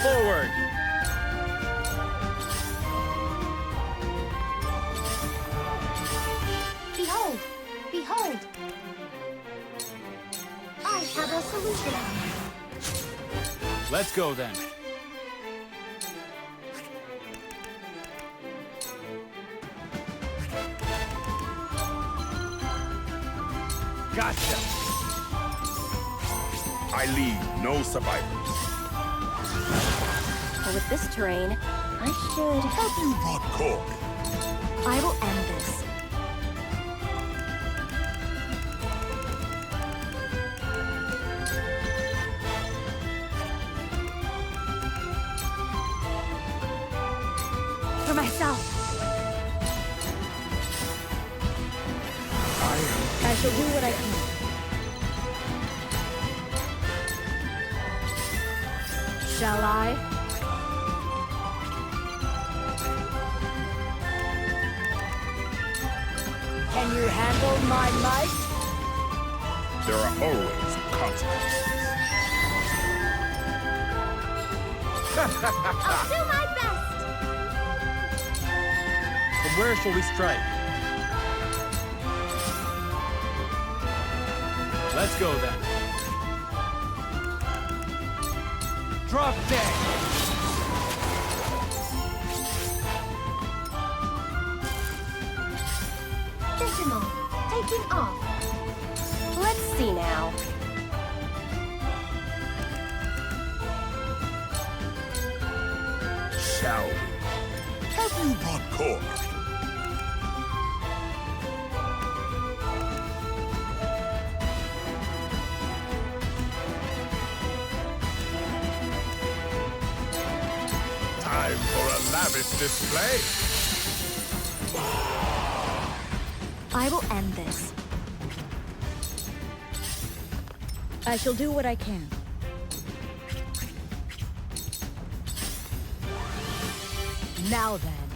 Forward! Behold! Behold! I have a solution. Let's go then. Gotcha! I leave no survivors. But with this terrain, I should... Have you brought cork? I will end this. For myself. I shall do what I can. Shall I? Can you handle my might? There are always consequences. I'll do my best! From where shall we strike? Let's go then. Drop dead! Decimal, taking off. Let's see now. Shall we? Have you brought cork? Time for a lavish display. I will end this. I shall do what I can. Now then.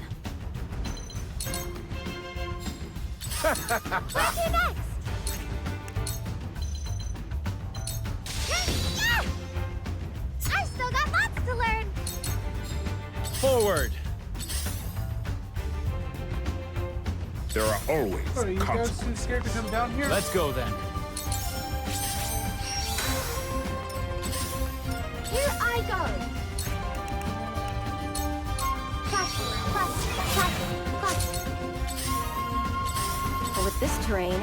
What's your next? Yeah! I still got lots to learn. Forward! There are always What, are you guys too consequences. scared to come down here? Let's go then. Here I go. Clash, clash, clash, clash. But with this terrain,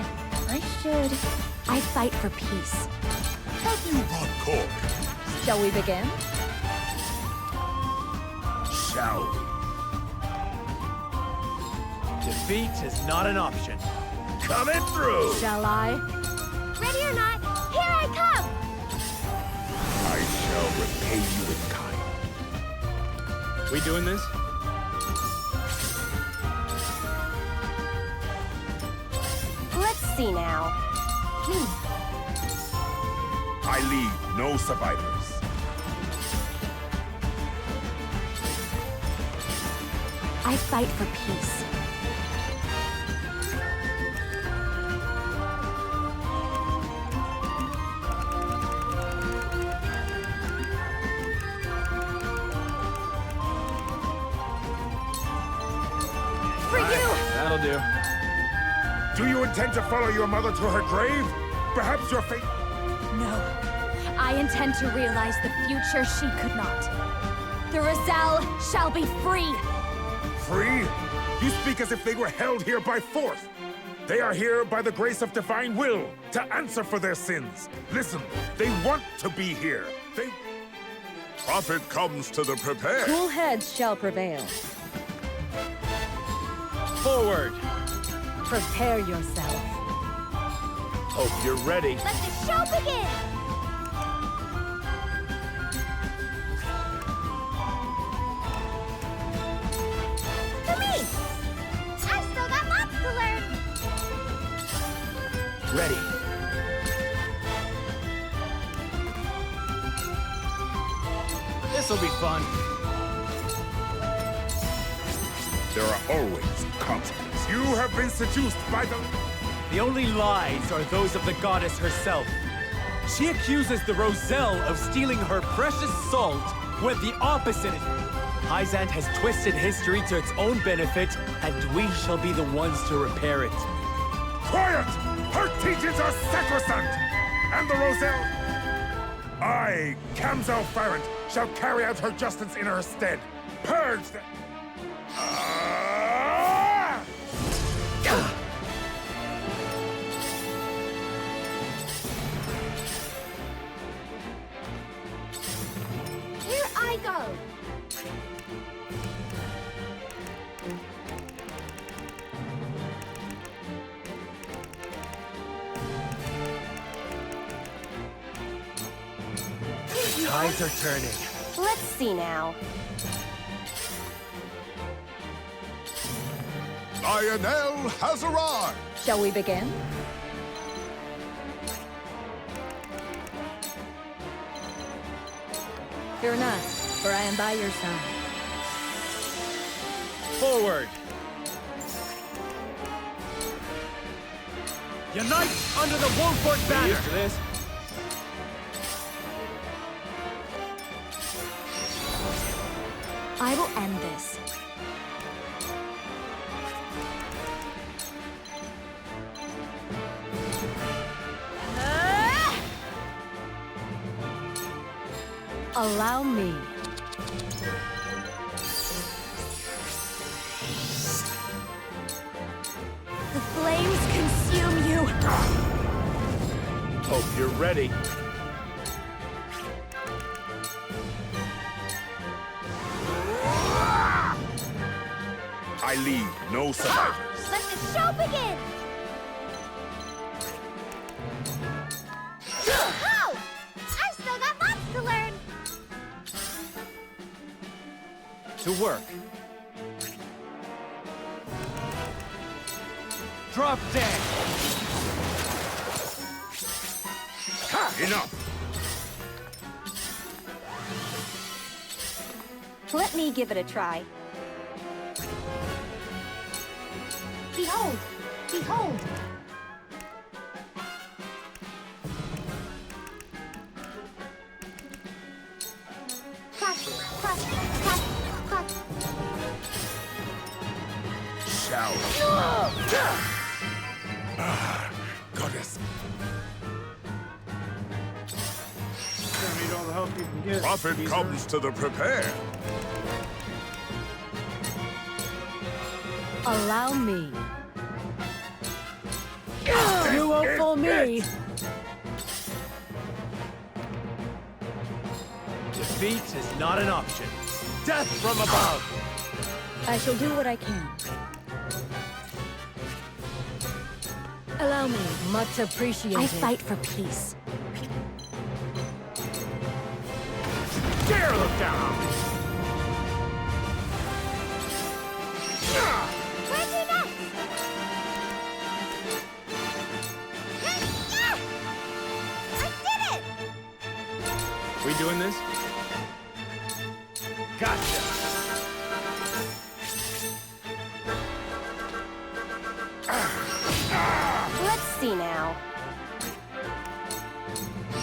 I should... I fight for peace. Have you brought cork? Shall we begin? Shall we? Defeat is not an option. Coming through! Shall I? Ready or not, here I come! I shall repay you in kind. We doing this? Let's see now. I leave no survivors. I fight for peace. For you! That'll do. Do you intend to follow your mother to her grave? Perhaps your fate... No. I intend to realize the future she could not. The Roselle shall be free! Free? You speak as if they were held here by force. They are here by the grace of divine will to answer for their sins. Listen, they want to be here. They... Prophet comes to the prepared. Cool heads shall prevail. Forward! Prepare yourself. Hope you're ready. Let the show begin! For me! I still got lots to learn! Ready. This'll be fun. There are always consequences. You have been seduced by the... The only lies are those of the goddess herself. She accuses the Roselle of stealing her precious salt when the opposite is... Hyzant has twisted history to its own benefit, and we shall be the ones to repair it. Quiet! Her teachings are sacrosanct! And the Roselle... I, Kamzal Farrant, shall carry out her justice in her stead. Purge the... Ah! Here I go! Tides are turning. Let's see now. Lionel has arrived! Shall we begin? Fear not, for I am by your side. Forward! Unite under the Wolford banner! Used to this? I will end this. Allow me. The flames consume you! Hope you're ready. I leave no survivors. Let the show begin! Oh! I've still got lots to learn! To work. Drop dead! Ha! Enough! Let me give it a try. Behold! Behold! Crack! Crack! Crack! Crack! Shall. Goddess. Need all the help you can get. Prophet comes to the prepare. Allow me. You won't fool me. Defeat is not an option. Death from above! I shall do what I can. Allow me. Much appreciated. I fight for peace. Dare look down! Where's he next? I did it! We doing this? Gotcha! Let's see now.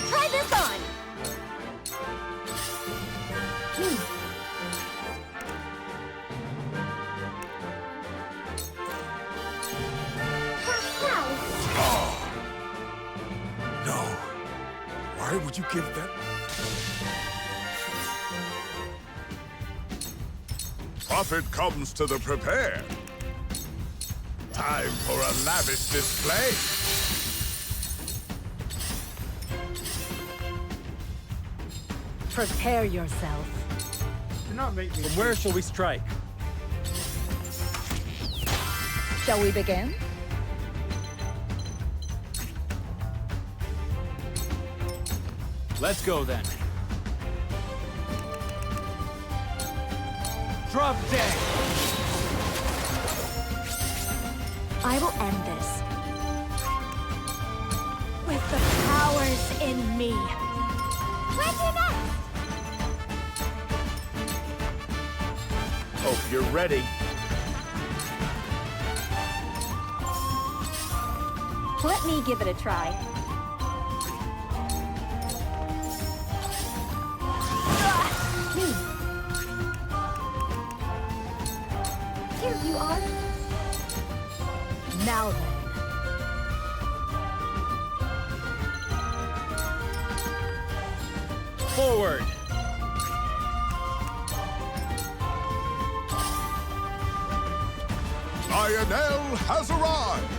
Try this on! No. Why would you give that? Prophet comes to the prepare. Time for a lavish display. Prepare yourself. From where shall we strike? Shall we begin? Let's go then. Drop dead! I will end this. With the powers in me. Where's he next? Hope you're ready. Let me give it a try. Now then. Forward! Lionel has arrived!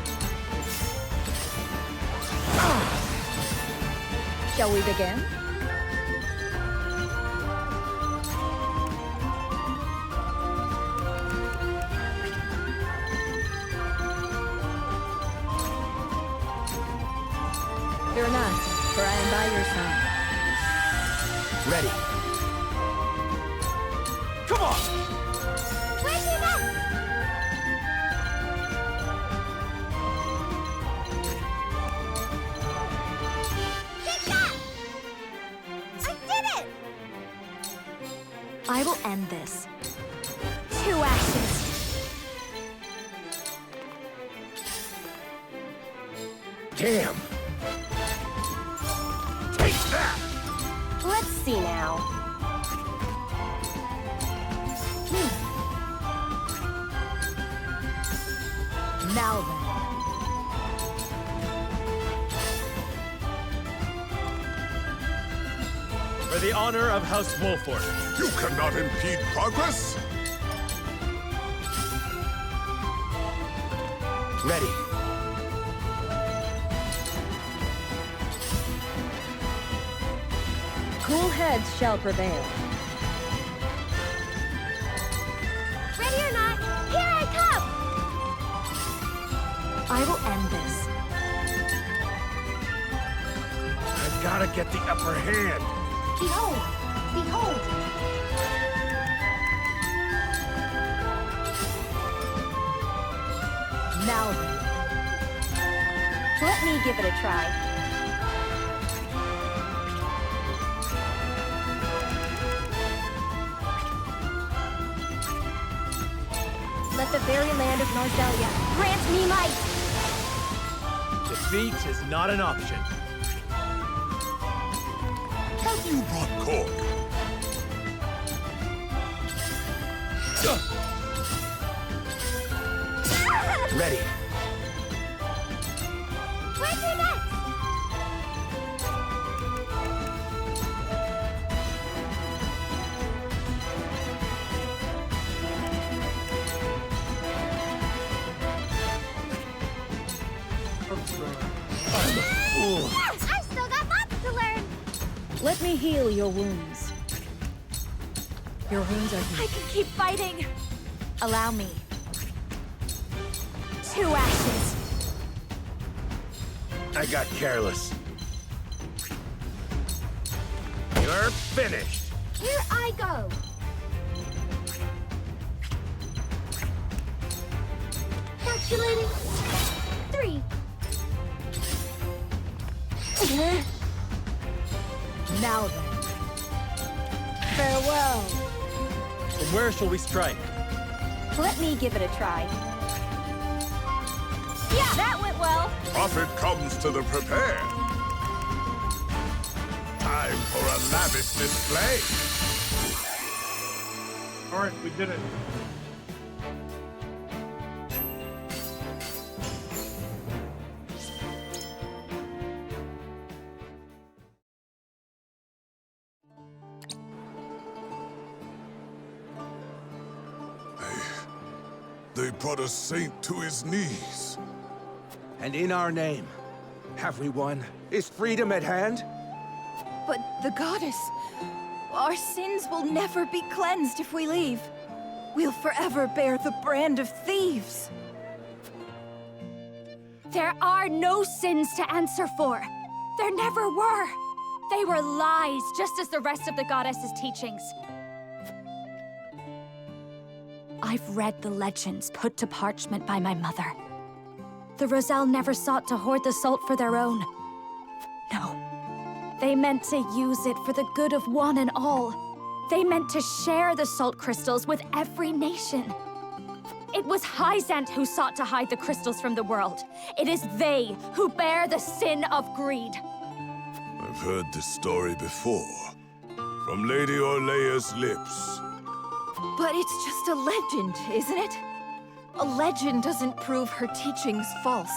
Shall we begin? Fear not, for I am by your side. Ready. Come on! Where's your net? Take that! I did it! I will end this. To ashes. Damn! Take that! Let's see now. Now then. For the honor of House Wolford. You cannot impede progress! Ready. Cool heads shall prevail. Ready or not, here I come! I will end this. I've gotta get the upper hand. Behold! Behold! Now then. Let me give it a try. Let the very land of Narzelia grant me might! Defeat is not an option. Have you brought cork? Ready. Where's your net? I've still got lots to learn! Let me heal your wounds. Your wounds are I healed. can keep fighting! Allow me. To ashes! I got careless. You're finished. Here I go! Calculating. 3. Now then. Farewell. From where shall we strike? Let me give it a try. Yeah, that went well! Prophet comes to the prepare. Time for a lavish display. All right, we did it. They brought a saint to his knees. And in our name, have we won? Is freedom at hand? But the goddess... Our sins will never be cleansed if we leave. We'll forever bear the brand of thieves. There are no sins to answer for. There never were. They were lies, just as the rest of the goddess's teachings. I've read the legends put to parchment by my mother. The Roselle never sought to hoard the salt for their own. No. They meant to use it for the good of one and all. They meant to share the salt crystals with every nation. It was Hyzant who sought to hide the crystals from the world. It is they who bear the sin of greed. I've heard this story before. From Lady Orlea's lips. But it's just a legend, isn't it? A legend doesn't prove her teachings false.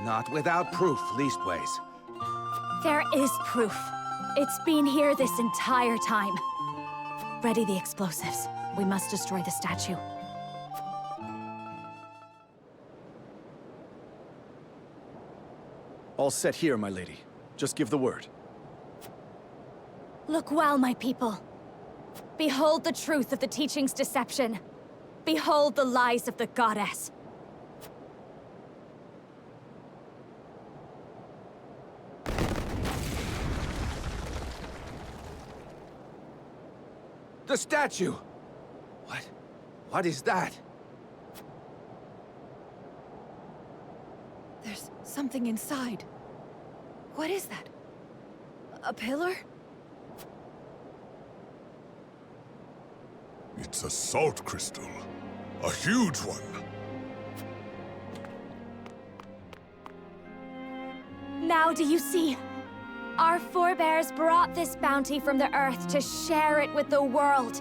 Not without proof, leastways. There is proof. It's been here this entire time. Ready the explosives. We must destroy the statue. All set here, my lady. Just give the word. Look well, my people. Behold the truth of the teaching's deception. Behold the lies of the goddess. The statue! What is that? There's something inside. What is that? A pillar? It's a salt crystal. A huge one. Now do you see? Our forebears brought this bounty from the earth to share it with the world.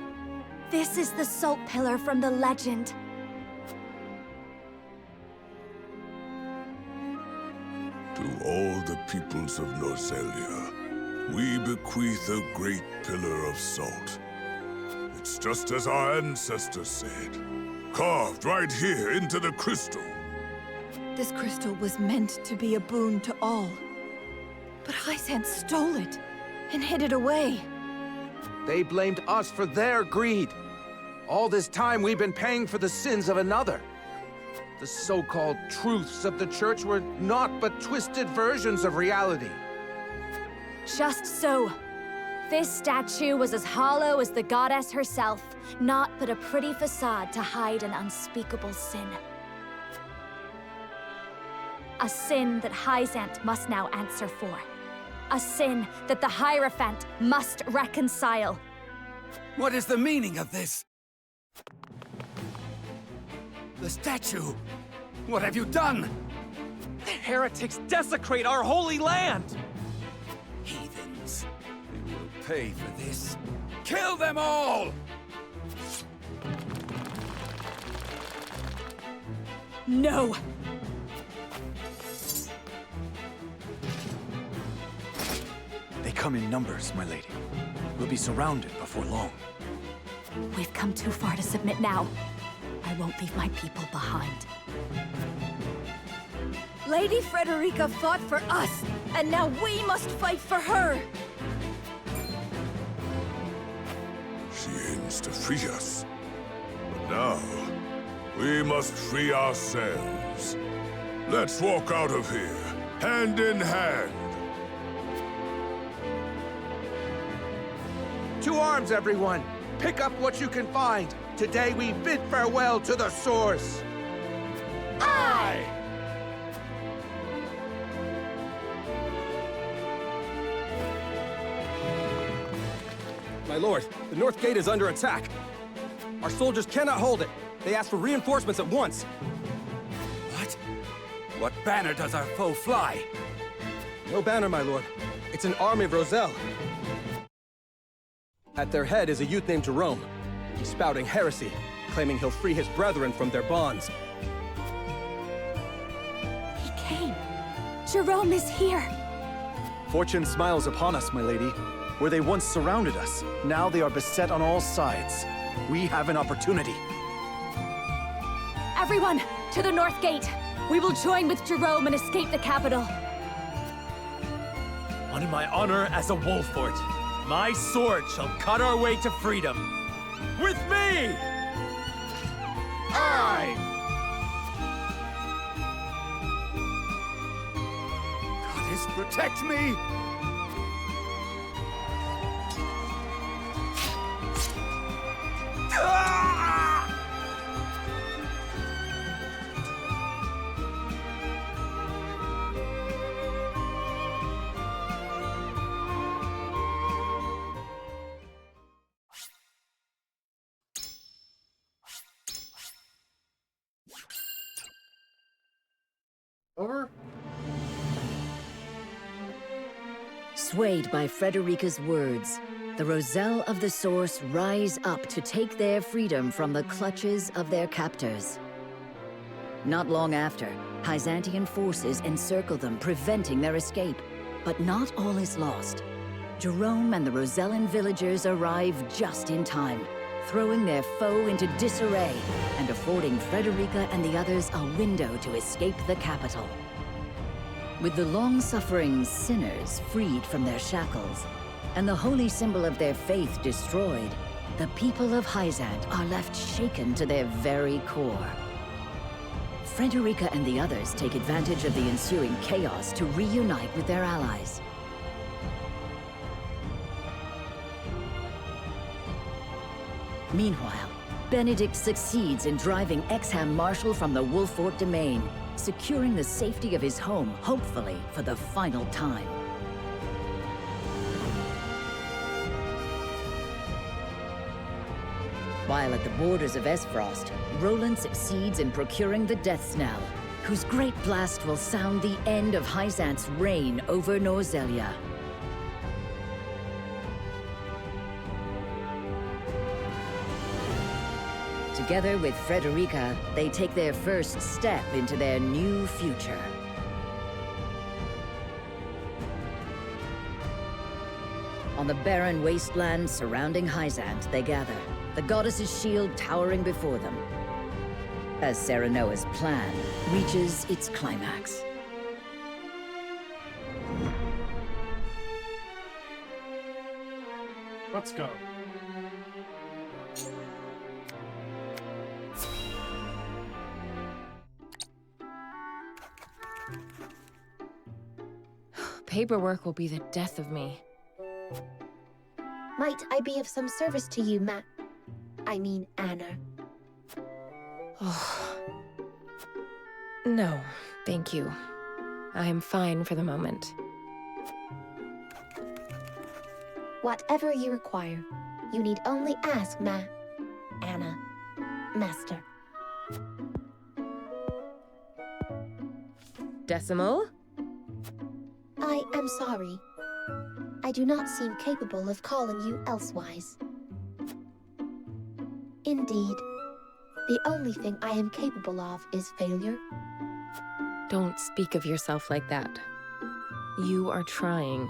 This is the salt pillar from the legend. To all the peoples of Nozelia, we bequeath a great pillar of salt. It's just as our ancestors said, carved right here into the crystal. This crystal was meant to be a boon to all. But Hyzant stole it and hid it away. They blamed us for their greed. All this time we've been paying for the sins of another. The so-called truths of the Church were naught but twisted versions of reality. Just so. This statue was as hollow as the goddess herself, naught but a pretty facade to hide an unspeakable sin. A sin that Hyzant must now answer for. A sin that the Hierophant must reconcile. What is the meaning of this? The statue! What have you done? The heretics desecrate our holy land! Heathens. They will pay for this. Kill them all! No! They come in numbers, my lady. We'll be surrounded before long. We've come too far to submit now. I won't leave my people behind. Lady Frederica fought for us, and now we must fight for her! She aims to free us. But now, we must free ourselves. Let's walk out of here, hand in hand. To arms, everyone! Pick up what you can find! Today we bid farewell to the source! Aye! My lord, the North Gate is under attack. Our soldiers cannot hold it. They ask for reinforcements at once. What? What banner does our foe fly? No banner, my lord. It's an army of Roselle. At their head is a youth named Jerome. He's spouting heresy, claiming he'll free his brethren from their bonds. He came. Jerome is here. Fortune smiles upon us, my lady. Where they once surrounded us, now they are beset on all sides. We have an opportunity. Everyone, to the North Gate. We will join with Jerome and escape the capital. On my honor as a Wolfort, my sword shall cut our way to freedom. With me! Aye! Goddess, protect me! Over? Swayed by Frederica's words, the Roselle of the Source rise up to take their freedom from the clutches of their captors. Not long after, Byzantine forces encircle them, preventing their escape. But not all is lost. Jerome and the Rosellan villagers arrive just in time, throwing their foe into disarray and affording Frederica and the others a window to escape the capital. With the long-suffering sinners freed from their shackles, and the holy symbol of their faith destroyed, the people of Hyzant are left shaken to their very core. Frederica and the others take advantage of the ensuing chaos to reunite with their allies. Meanwhile, Benedict succeeds in driving Exham Marshal from the Wolffort domain, securing the safety of his home, hopefully for the final time. While at the borders of Esfrost, Roland succeeds in procuring the Death Knell, whose great blast will sound the end of Hyzant's reign over Norzelia. Together with Frederica, they take their first step into their new future. On the barren wasteland surrounding Hyzant, they gather, the goddess's shield towering before them, as Serenoa's plan reaches its climax. Let's go. Paperwork will be the death of me. Might I be of some service to you, Anna? Oh. No, thank you. I am fine for the moment. Whatever you require, you need only ask Anna, Master. Decimal? I am sorry. I do not seem capable of calling you elsewise. Indeed, the only thing I am capable of is failure. Don't speak of yourself like that. You are trying.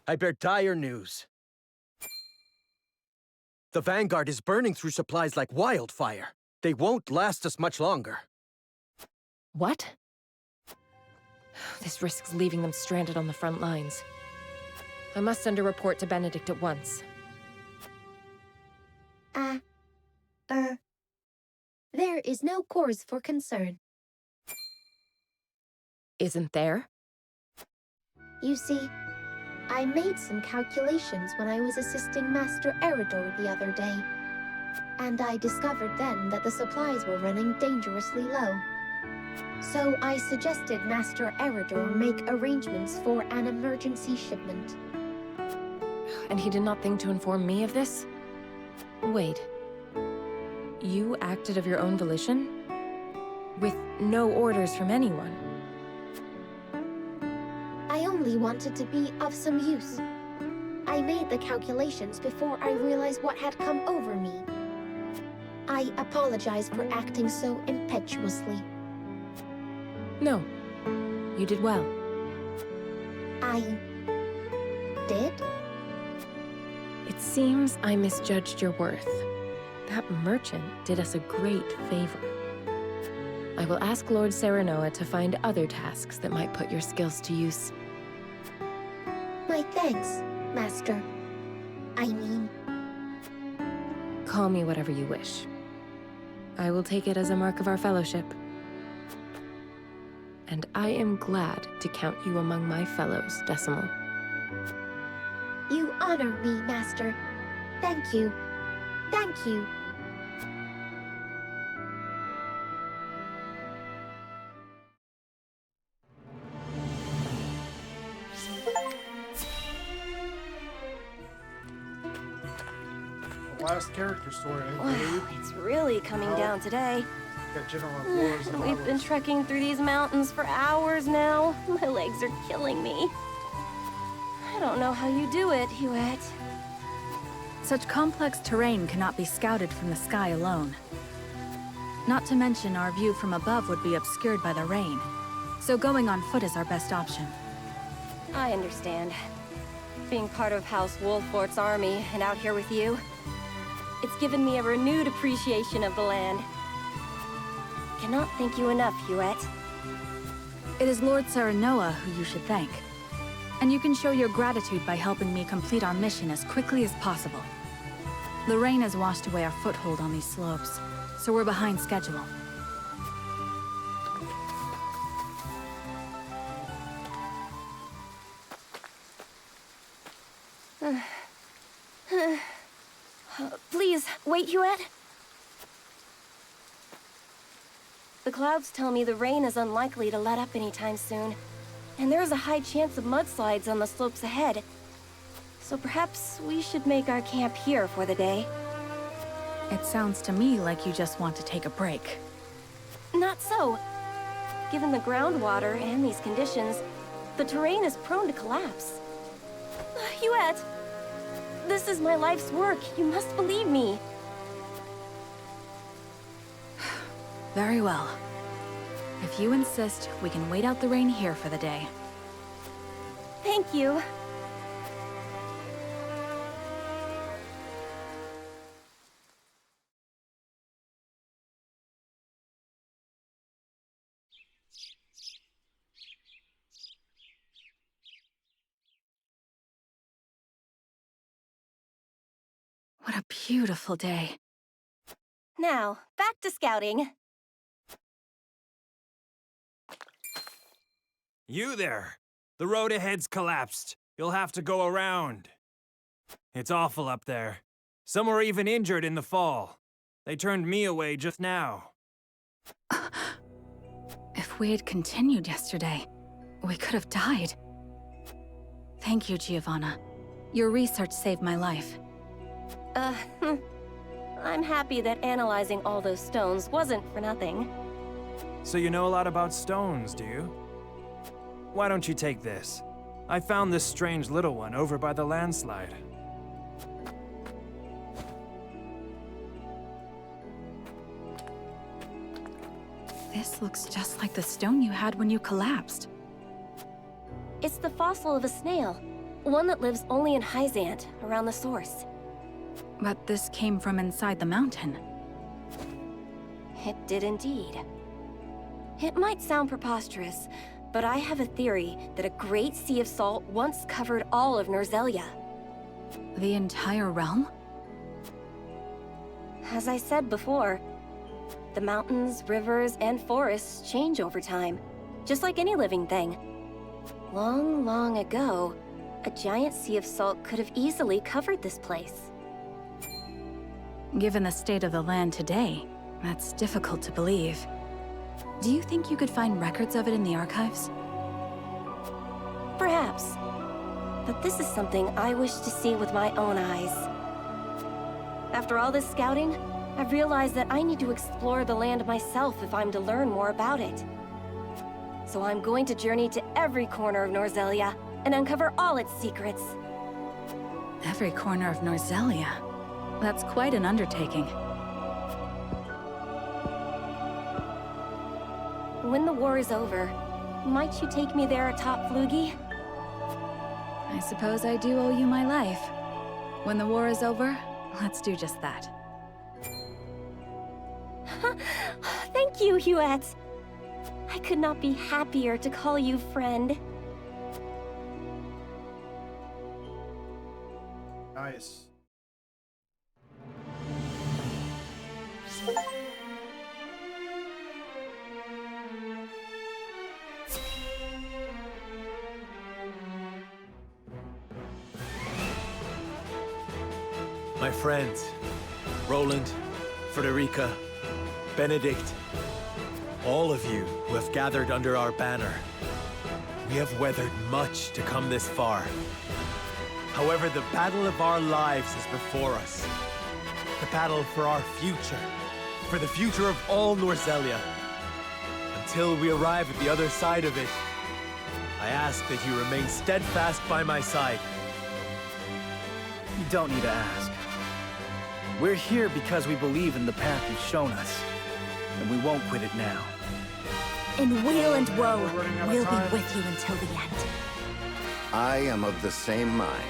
I bear dire news. The Vanguard is burning through supplies like wildfire. They won't last us much longer. What? This risks leaving them stranded on the front lines. I must send a report to Benedict at once. There is no cause for concern. Isn't there? You see, I made some calculations when I was assisting Master Eridor the other day, and I discovered then that the supplies were running dangerously low. So I suggested Master Eridor make arrangements for an emergency shipment. And he did not think to inform me of this? Wait. You acted of your own volition? With no orders from anyone? I only wanted to be of some use. I made the calculations before I realized what had come over me. I apologize for acting so impetuously. No. You did well. I did? It seems I misjudged your worth. That merchant did us a great favor. I will ask Lord Serenoa to find other tasks that might put your skills to use. My thanks, Master. I mean... Call me whatever you wish. I will take it as a mark of our fellowship. And I am glad to count you among my fellows, Decimal. You honor me, Master. Thank you. Thank you. Last character story, I Wow, believe. it's really coming down today. Got General Flores and We've been trekking through these mountains for hours now. My legs are killing me. I don't know how you do it, Huet. Such complex terrain cannot be scouted from the sky alone. Not to mention our view from above would be obscured by the rain. So going on foot is our best option. I understand. Being part of House Wolfort's army and out here with you, it's given me a renewed appreciation of the land. Cannot thank you enough, Huet. It is Lord Serenoa who you should thank. And you can show your gratitude by helping me complete our mission as quickly as possible. The rain has washed away our foothold on these slopes, so we're behind schedule. Please, wait, Huet. The clouds tell me the rain is unlikely to let up anytime soon, and there is a high chance of mudslides on the slopes ahead. So perhaps we should make our camp here for the day. It sounds to me like you just want to take a break. Not so. Given the groundwater and these conditions, the terrain is prone to collapse. Huet! This is my life's work. You must believe me. Very well. If you insist, we can wait out the rain here for the day. Thank you. What a beautiful day. Now, back to scouting. You there! The road ahead's collapsed. You'll have to go around. It's awful up there. Some were even injured in the fall. They turned me away just now. If we had continued yesterday, we could have died. Thank you, Giovanna. Your research saved my life. I'm happy that analyzing all those stones wasn't for nothing. So you know a lot about stones, do you? Why don't you take this? I found this strange little one over by the landslide. This looks just like the stone you had when you collapsed. It's the fossil of a snail, one that lives only in Hyzant, around the source. But this came from inside the mountain. It did indeed. It might sound preposterous, but I have a theory that a great sea of salt once covered all of Norzelia. The entire realm? As I said before, the mountains, rivers, and forests change over time, just like any living thing. Long, long ago, a giant sea of salt could have easily covered this place. Given the state of the land today, that's difficult to believe. Do you think you could find records of it in the archives? Perhaps. But this is something I wish to see with my own eyes. After all this scouting, I've realized that I need to explore the land myself if I'm to learn more about it. So I'm going to journey to every corner of Norzelia and uncover all its secrets. Every corner of Norzelia? That's quite an undertaking. When the war is over, might you take me there atop Flugi? I suppose I do owe you my life. When the war is over, let's do just that. Thank you, Huet. I could not be happier to call you friend. Nice. My friends, Roland, Frederica, Benedict, all of you who have gathered under our banner, we have weathered much to come this far. However, the battle of our lives is before us. The battle for our future, for the future of all Norzelia. Until we arrive at the other side of it, I ask that you remain steadfast by my side. You don't need to ask. We're here because we believe in the path you've shown us. and we won't quit it now. In weal and woe, we'll be with you until the end. I am of the same mind.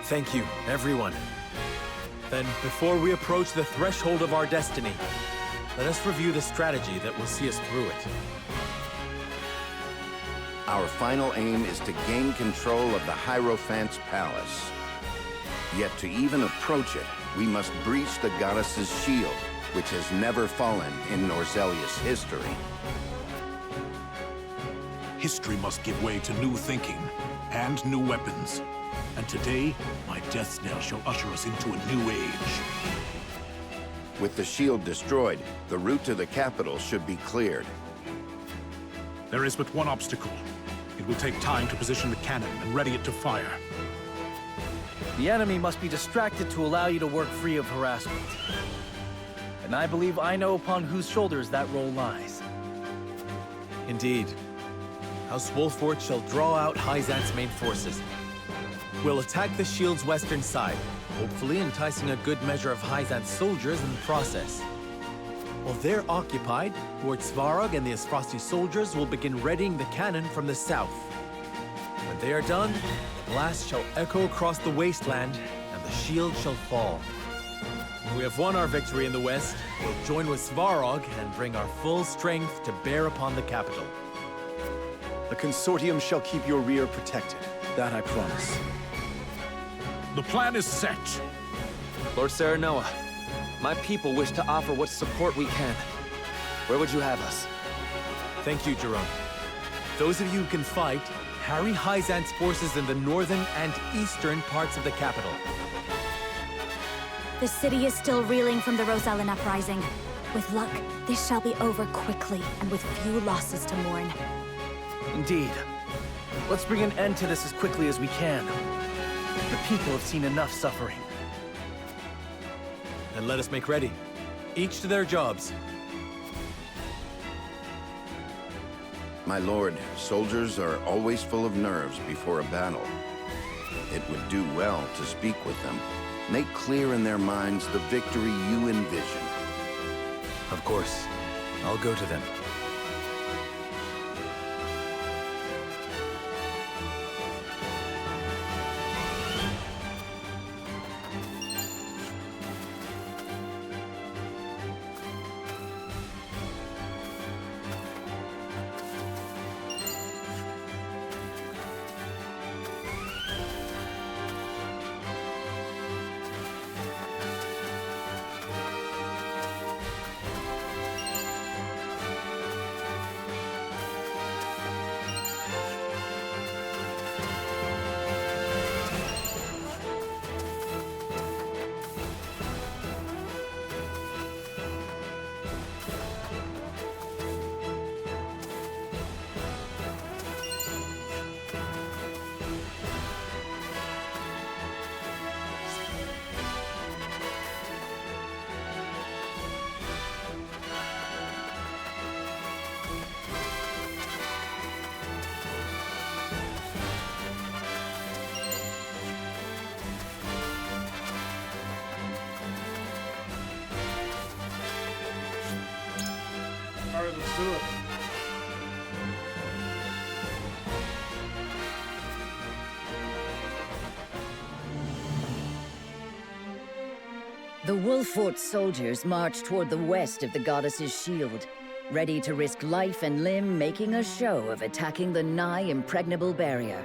Thank you, everyone. Then, before we approach the threshold of our destiny, let us review the strategy that will see us through it. Our final aim is to gain control of the Hierophant's palace. Yet to even approach it, we must breach the goddess's shield, which has never fallen in Norzelius history. History must give way to new thinking and new weapons. And today, my death knell shall usher us into a new age. With the shield destroyed, the route to the capital should be cleared. There is but one obstacle. It will take time to position the cannon and ready it to fire. The enemy must be distracted to allow you to work free of harassment. And I believe I know upon whose shoulders that role lies. Indeed. House Wolfort shall draw out Hyzant's main forces. We'll attack the shield's western side, hopefully enticing a good measure of Hyzant's soldiers in the process. While they're occupied, Lord Svarog and the Asfrosti soldiers will begin readying the cannon from the south. When they are done, the blast shall echo across the wasteland, and the shield shall fall. When we have won our victory in the west, we'll join with Svarog and bring our full strength to bear upon the capital. The Consortium shall keep your rear protected. That I promise. The plan is set. Lord Serenoa, my people wish to offer what support we can. Where would you have us? Thank you, Jerome. Those of you who can fight, harry Hyzant's forces in the northern and eastern parts of the capital. The city is still reeling from the Rosellan uprising. With luck, this shall be over quickly and with few losses to mourn. Indeed. Let's bring an end to this as quickly as we can. The people have seen enough suffering. And let us make ready. Each to their jobs. My lord, soldiers are always full of nerves before a battle. It would do well to speak with them. Make clear in their minds the victory you envision. Of course. I'll go to them. All right, let's do it. The Wolfort soldiers march toward the west of the goddess's shield, ready to risk life and limb making a show of attacking the nigh impregnable barrier.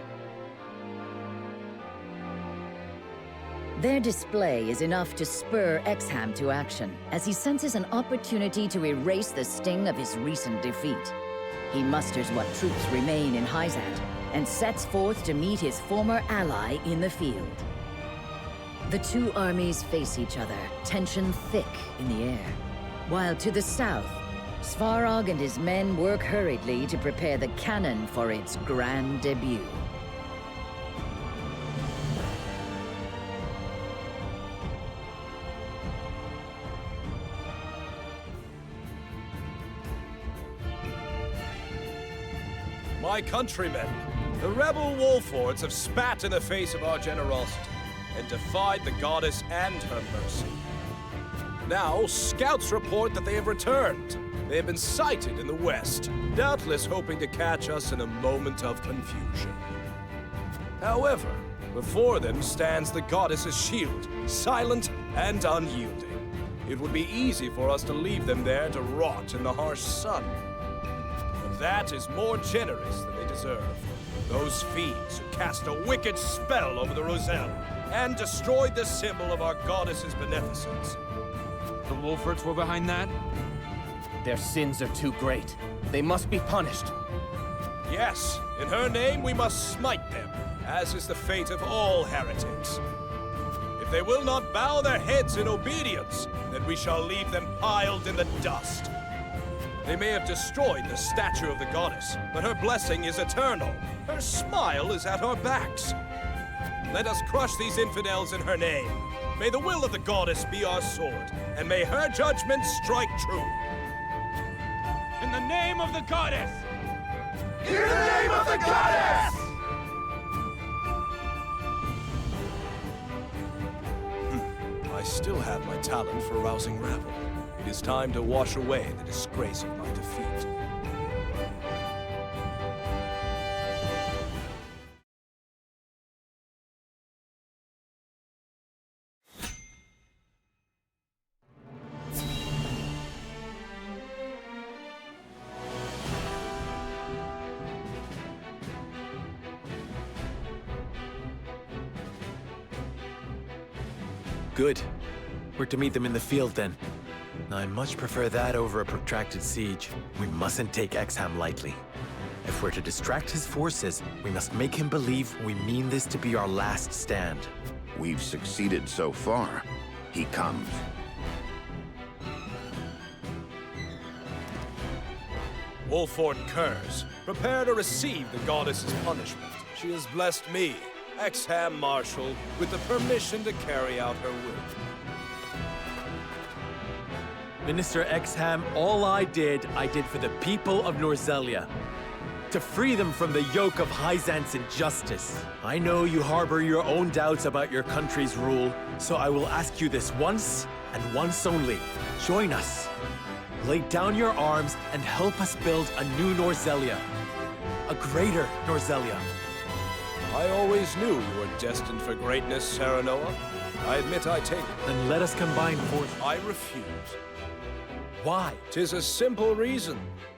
Their display is enough to spur Exham to action, as he senses an opportunity to erase the sting of his recent defeat. He musters what troops remain in Hyzant, and sets forth to meet his former ally in the field. The two armies face each other, tension thick in the air. While to the south, Svarog and his men work hurriedly to prepare the cannon for its grand debut. My countrymen, the rebel Wolforts have spat in the face of our generosity and defied the goddess and her mercy. Now, scouts report that they have returned. They have been sighted in the west, doubtless hoping to catch us in a moment of confusion. However, before them stands the goddess's shield, silent and unyielding. It would be easy for us to leave them there to rot in the harsh sun. But that is more generous than they deserve. Those fiends who cast a wicked spell over the Roselle and destroyed the symbol of our goddess's beneficence. The Wolforts were behind that? Their sins are too great. They must be punished. Yes, in her name we must smite them, as is the fate of all heretics. If they will not bow their heads in obedience, then we shall leave them piled in the dust. They may have destroyed the statue of the goddess, but her blessing is eternal. Her smile is at our backs. Let us crush these infidels in her name. May the will of the goddess be our sword, and may her judgment strike true. In the name of the goddess! In the name of the goddess! I still have my talent for rousing rabble. It is time to wash away the disgrace of my defeat. Good. We're to meet them in the field then. I much prefer that over a protracted siege. We mustn't take Exham lightly. If we're to distract his forces, we must make him believe we mean this to be our last stand. We've succeeded so far. He comes. Wolfort Curse, prepare to receive the goddess's punishment. She has blessed me, Exham Marshal, with the permission to carry out her will. Minister Exham, all I did for the people of Norzelia. To free them from the yoke of Hyzant's injustice. I know you harbor your own doubts about your country's rule, so I will ask you this once, and once only. Join us. Lay down your arms and help us build a new Norzelia. A greater Norzelia. I always knew you were destined for greatness, Serenoa. I admit I take it. Then let us combine forces. I refuse. Why? 'Tis a simple reason.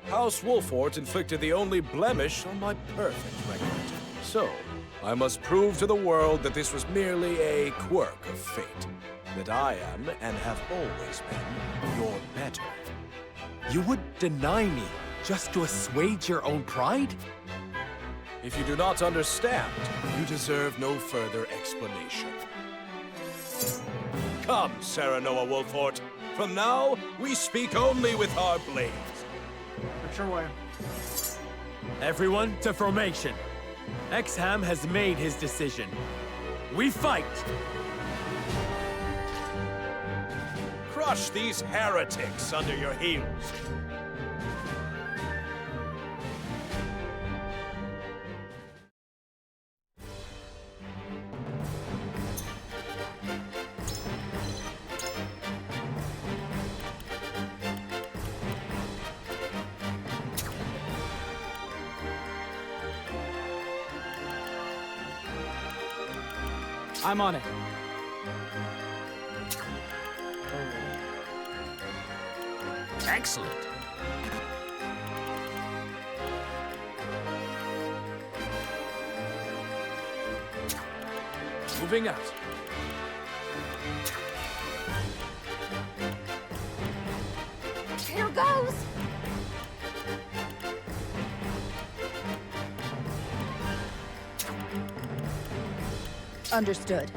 House Wolfort inflicted the only blemish on my perfect record. So, I must prove to the world that this was merely a quirk of fate. That I am, and have always been, your better. You would deny me just to assuage your own pride? If you do not understand, you deserve no further explanation. Come, Serenoa Wolfort. From now, we speak only with our blades. Get your way. Everyone to formation. Exham has made his decision. We fight! Crush these heretics under your heels. I'm on it. Excellent. Moving out. Here goes! Understood.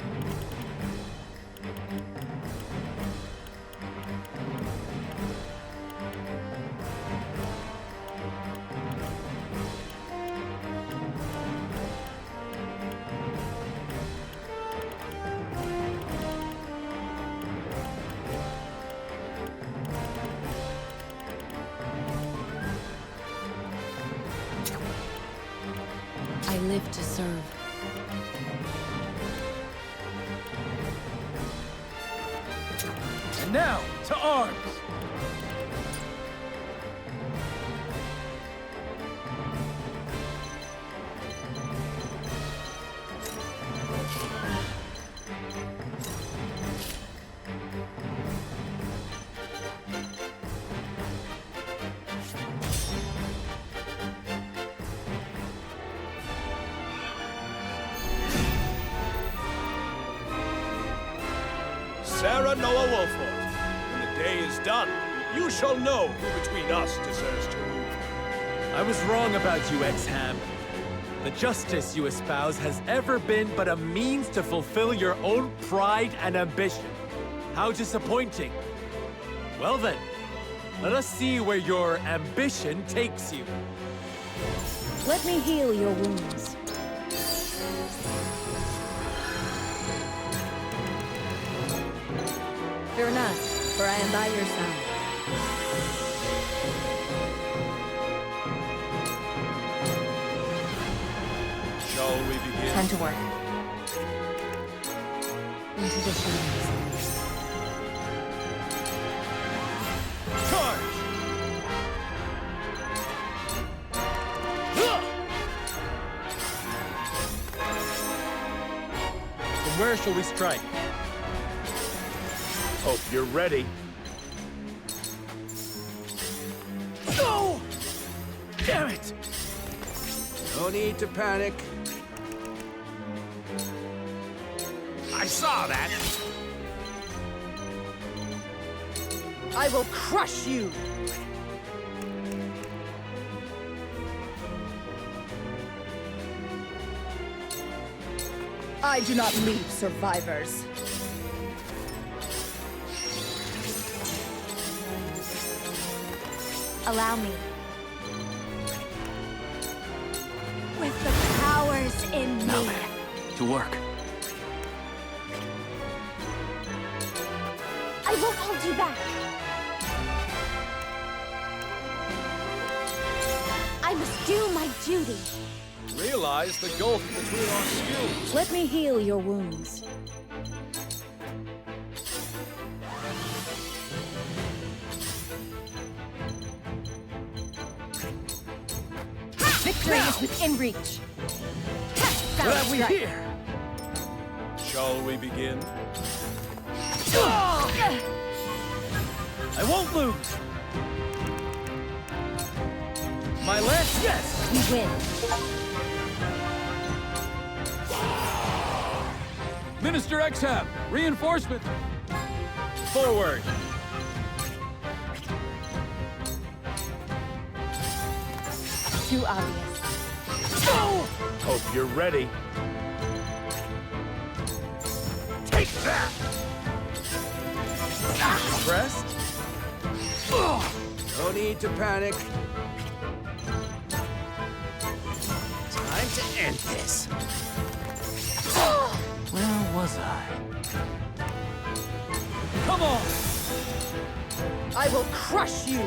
I live to serve. And now, to arms! Sarah Noah Wolford, when the day is done, you shall know who between us deserves to rule. I was wrong about you, Exham. The justice you espouse has ever been but a means to fulfill your own pride and ambition. How disappointing. Well then, let us see where your ambition takes you. Let me heal your wounds. Fear not, for I am by your side. Shall we begin? Time to work. Into the shadows. Charge! From where shall we strike? Hope you're ready. No! Damn it! No need to panic. I saw that! I will crush you! I do not leave survivors. Allow me. With the powers in me. Now then, to work. I won't hold you back. I must do my duty. Realize the gulf between our skills. Let me heal your wounds. Victory is within reach. What have we here? Shall we begin? I won't lose! My lance, yes! We win. Minister Exham, reinforcement! Forward! Too obvious. Hope you're ready. Take that! Impressed? No need to panic. Time to end this. Where was I? Come on! I will crush you!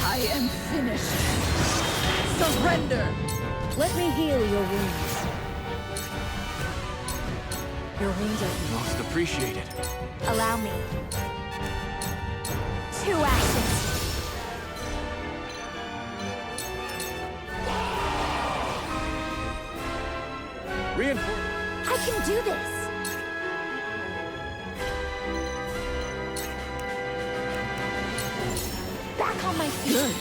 I am finished. Surrender! Let me heal your wounds. Your wounds are healed. Most appreciated. Allow me. 2 actions. Reinforce. I can do this. Back on my feet.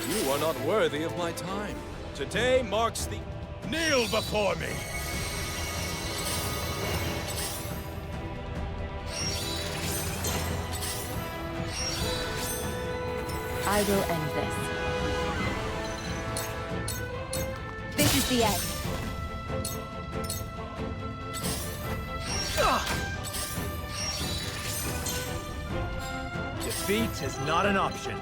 You are not worthy of my time. Today marks the... Kneel before me! I will end this. This is the end. Defeat is not an option.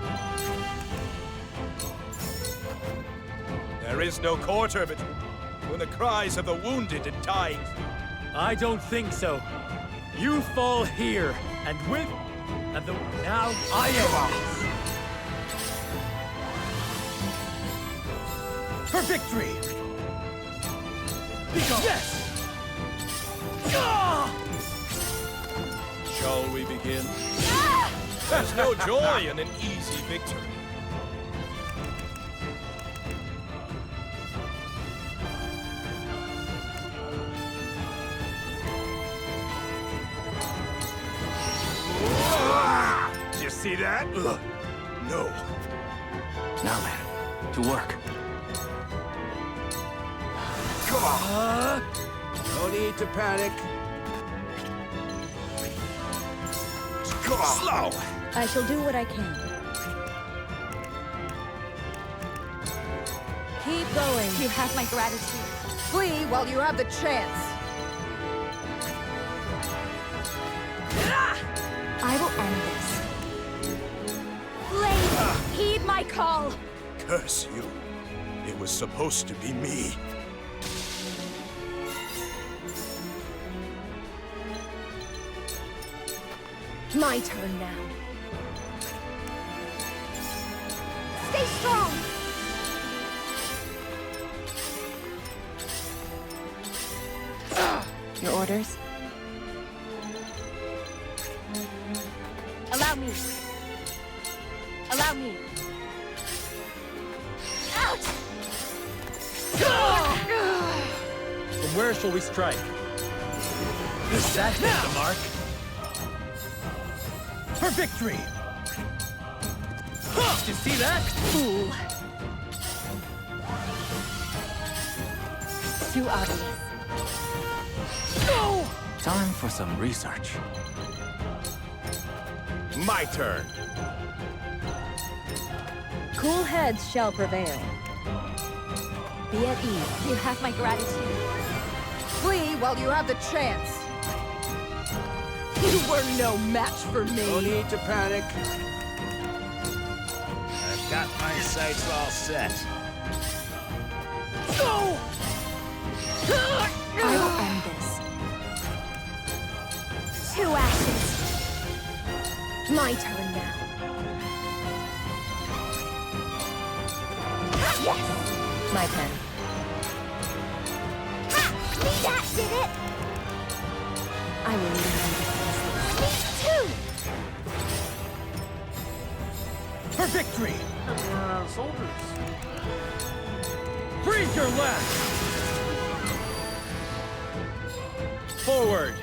There is no quarter between the cries of the wounded and dying. I don't think so. You fall here, and with And now I am for victory! Be gone! Yes! Shall we begin? There's no joy in an easy victory. Did you see that? No. Now then, to work. Come on! No need to panic. Come on! Slow! I shall do what I can. Keep going. You have my gratitude. Flee while you have the chance. I will end this. Blade, heed my call! Curse you. It was supposed to be me. My turn now. Stay strong! Your orders? Allow me. Allow me. Out! From where shall we strike? Is that the mark? For victory! Did you see that? Fool. Too obvious. No! Time for some research. My turn. Cool heads shall prevail. Be at ease. You have my gratitude. Flee while you have the chance. You were no match for me. No need to panic. I've got my sights all set. Go! I will end this. 2 actions. My turn now. Yes! My pen. That did it! I will lead you. Me too! For victory! Soldiers. Breathe your last! Forward!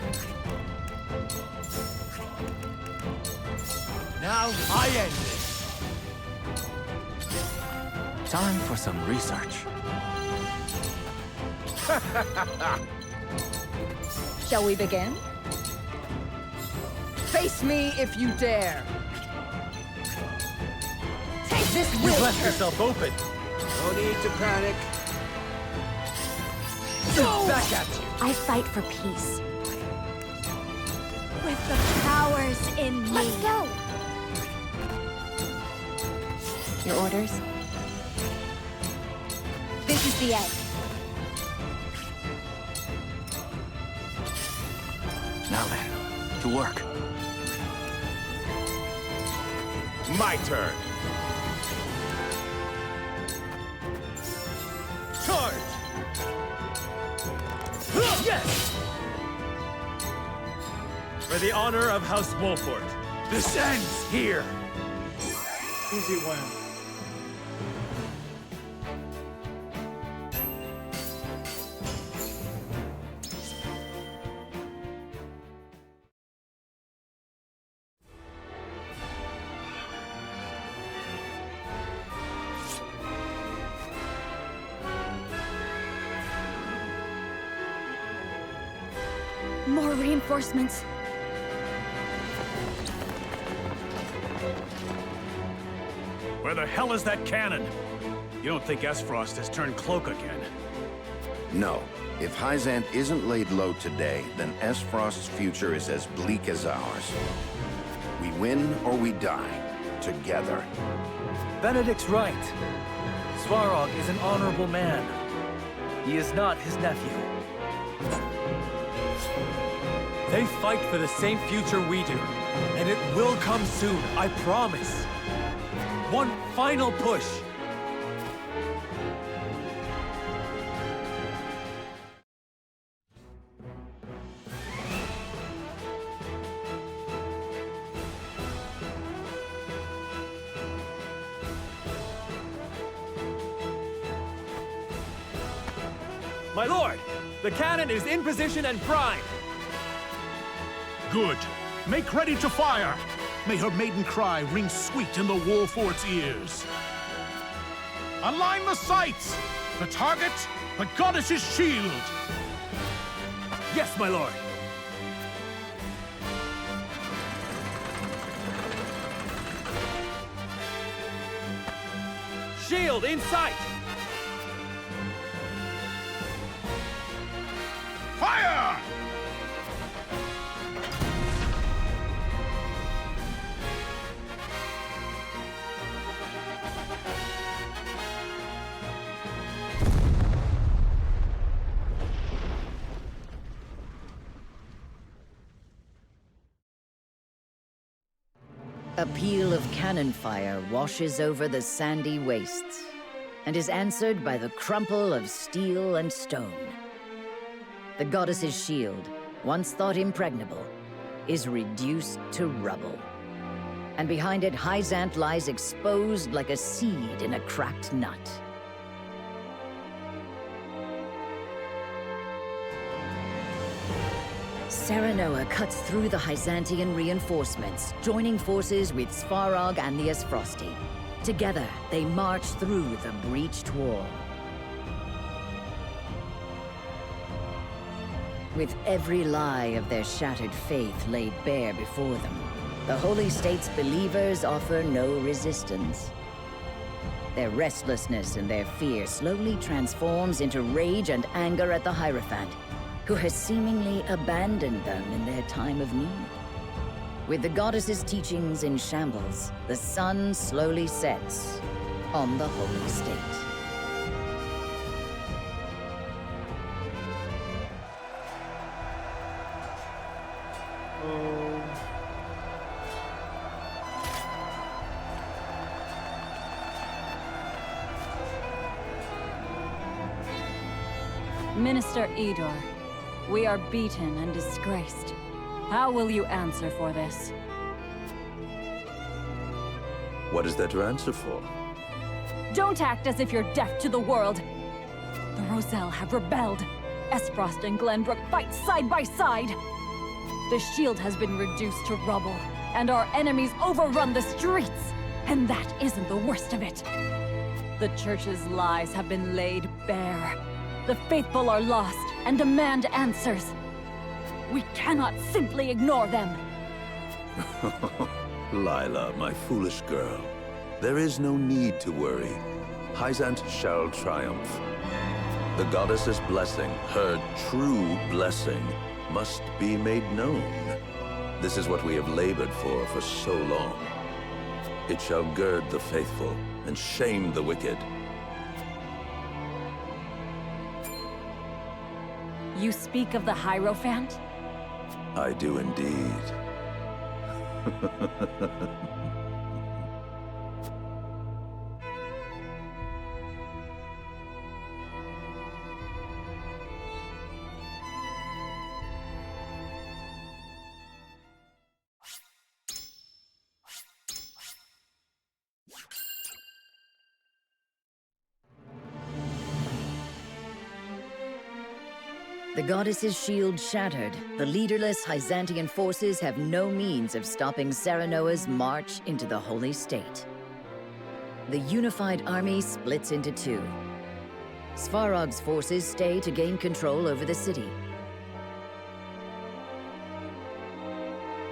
Now I end this! Time for some research. Shall we begin? Face me if you dare. Take this You left yourself open! No need to panic. Back at you! I fight for peace. With the powers in me. Let's go! Your orders? This is the end. Now then, to work. My turn. Charge! Yes! For the honor of House Wolford, this ends here! Easy win. More reinforcements. Where the hell is that cannon? You don't think Esfrost has turned cloak again? No. If Hyzant isn't laid low today, then Esfrost's future is as bleak as ours. We win or we die. Together. Benedict's right. Svarog is an honorable man. He is not his nephew. They fight for the same future we do, and it will come soon, I promise. One final push. My lord, the cannon is in position and primed. Good. Make ready to fire. May her maiden cry ring sweet in the war fort's ears. Align the sights. The target, the goddess's shield. Yes, my lord. Shield in sight. Fire! A peal of cannon fire washes over the sandy wastes, and is answered by the crumple of steel and stone. The goddess's shield, once thought impregnable, is reduced to rubble. And behind it, Hyzant lies exposed like a seed in a cracked nut. Serenoa cuts through the Hyzantian reinforcements, joining forces with Svarog and the Esfrosti. Together, they march through the breached wall. With every lie of their shattered faith laid bare before them, the Holy State's believers offer no resistance. Their restlessness and their fear slowly transforms into rage and anger at the Hierophant, who has seemingly abandoned them in their time of need. With the goddess's teachings in shambles, the sun slowly sets on the Holy State. Minister Idor, we are beaten and disgraced. How will you answer for this? What is there to answer for? Don't act as if you're deaf to the world. The Roselle have rebelled. Esfrost and Glenbrook fight side by side. The shield has been reduced to rubble, and our enemies overrun the streets. And that isn't the worst of it. The Church's lies have been laid bare. The faithful are lost and demand answers. We cannot simply ignore them. Lila, my foolish girl. There is no need to worry. Hyzant shall triumph. The goddess's blessing, her true blessing, must be made known. This is what we have labored for so long. It shall gird the faithful and shame the wicked. You speak of the Hierophant? I do indeed. The goddess's shield shattered, the leaderless Hyzantian forces have no means of stopping Serenoa's march into the Holy State. The unified army splits into two. Svarog's forces stay to gain control over the city.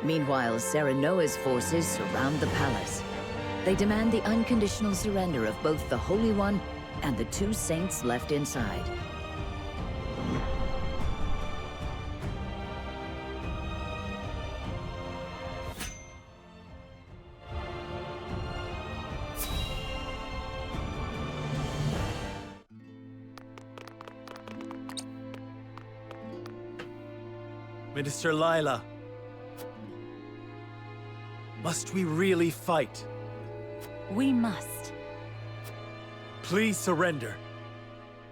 Meanwhile, Serenoa's forces surround the palace. They demand the unconditional surrender of both the Holy One and the two saints left inside. Minister Lila. Must we really fight? We must. Please surrender.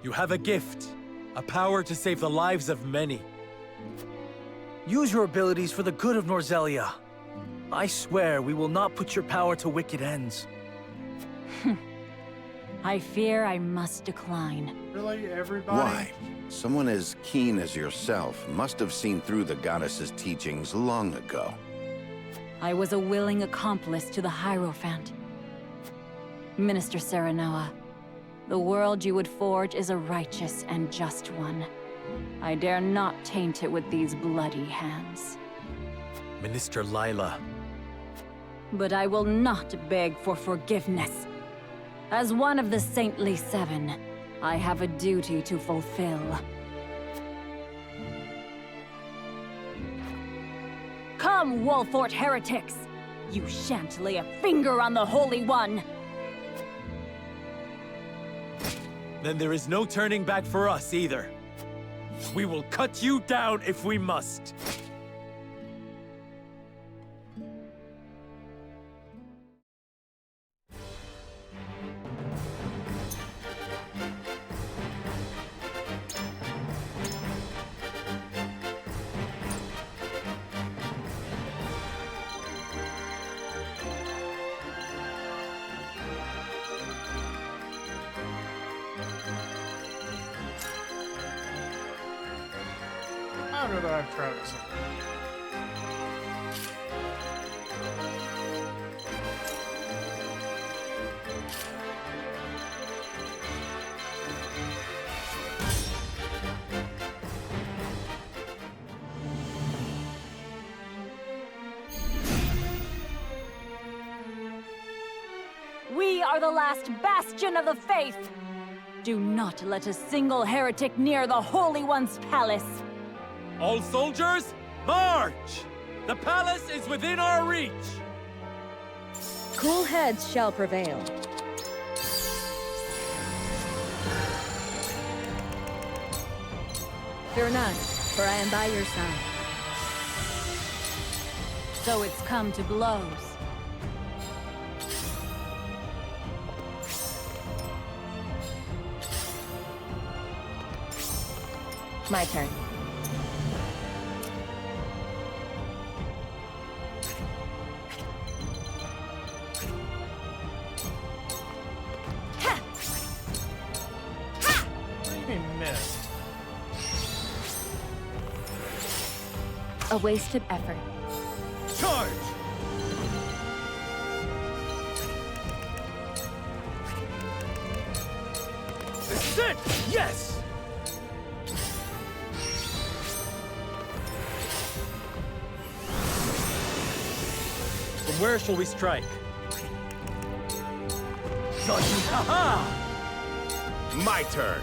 You have a gift, a power to save the lives of many. Use your abilities for the good of Norzelia. I swear we will not put your power to wicked ends. I fear I must decline. Really, everybody? Why? Someone as keen as yourself must have seen through the goddess's teachings long ago. I was a willing accomplice to the Hierophant. Minister Serenoa, the world you would forge is a righteous and just one. I dare not taint it with these bloody hands. Minister Lila. But I will not beg for forgiveness. As one of the Saintly Seven, I have a duty to fulfill. Come, Wolfort heretics! You shan't lay a finger on the Holy One! Then there is no turning back for us either. We will cut you down if we must. I don't know that I've tried this. We are the last bastion of the faith! Do not let a single heretic near the Holy One's palace! All soldiers, march! The palace is within our reach! Cool heads shall prevail. Fear none, for I am by your side. So it's come to blows. My turn. He missed. A wasted effort. Charge! This is it! Yes! From where shall we strike? Ha-ha! My turn.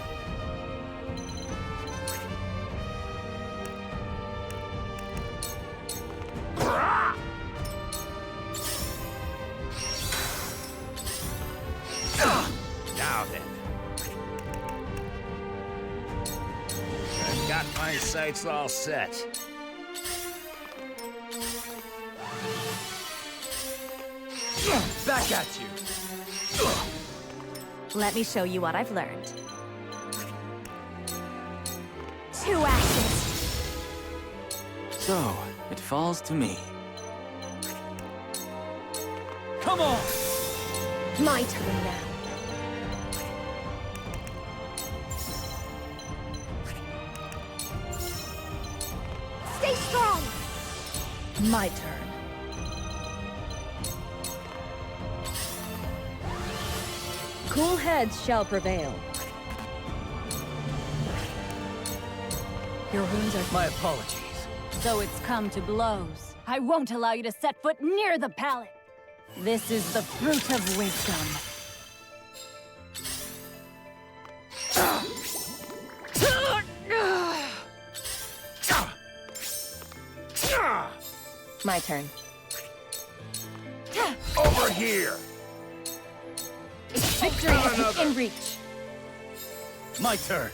Now then. I've got my sights all set. Back at you! Let me show you what I've learned. 2 actions! So, it falls to me. Come on! My turn now. Stay strong! My turn. Cool heads shall prevail. Your wounds are... My apologies. So it's come to blows. I won't allow you to set foot near the palace. This is the fruit of wisdom. My turn. Over here! Victory is within reach. My turn.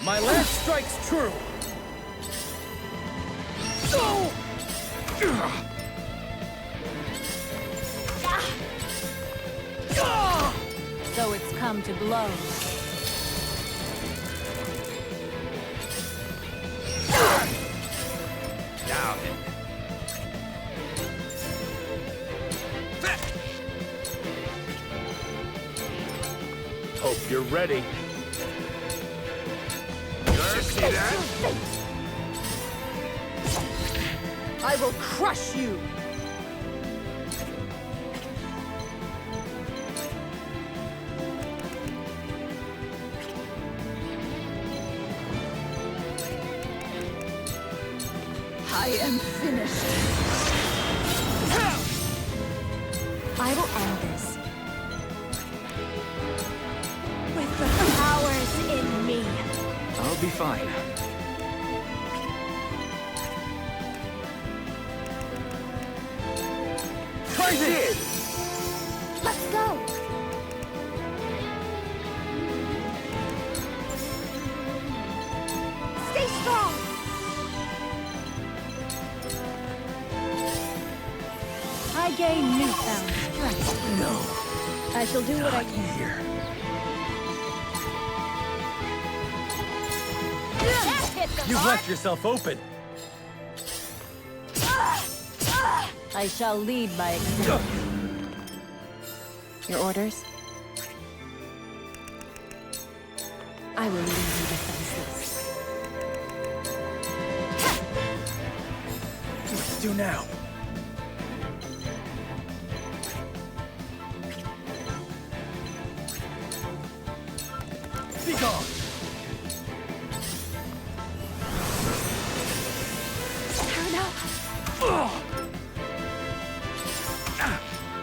My lance strikes true! So it's come to blows. Down. Hope you're ready. Did you see that? I will crush you! I am finished. I will end this. With the powers in me. I'll be fine. I did! Let's go! Stay strong! I gain newfound strength. No. I shall do what I can. Here. You've left yourself open. I shall lead by example. Your orders? I will leave you defenseless. What to do now? Be gone!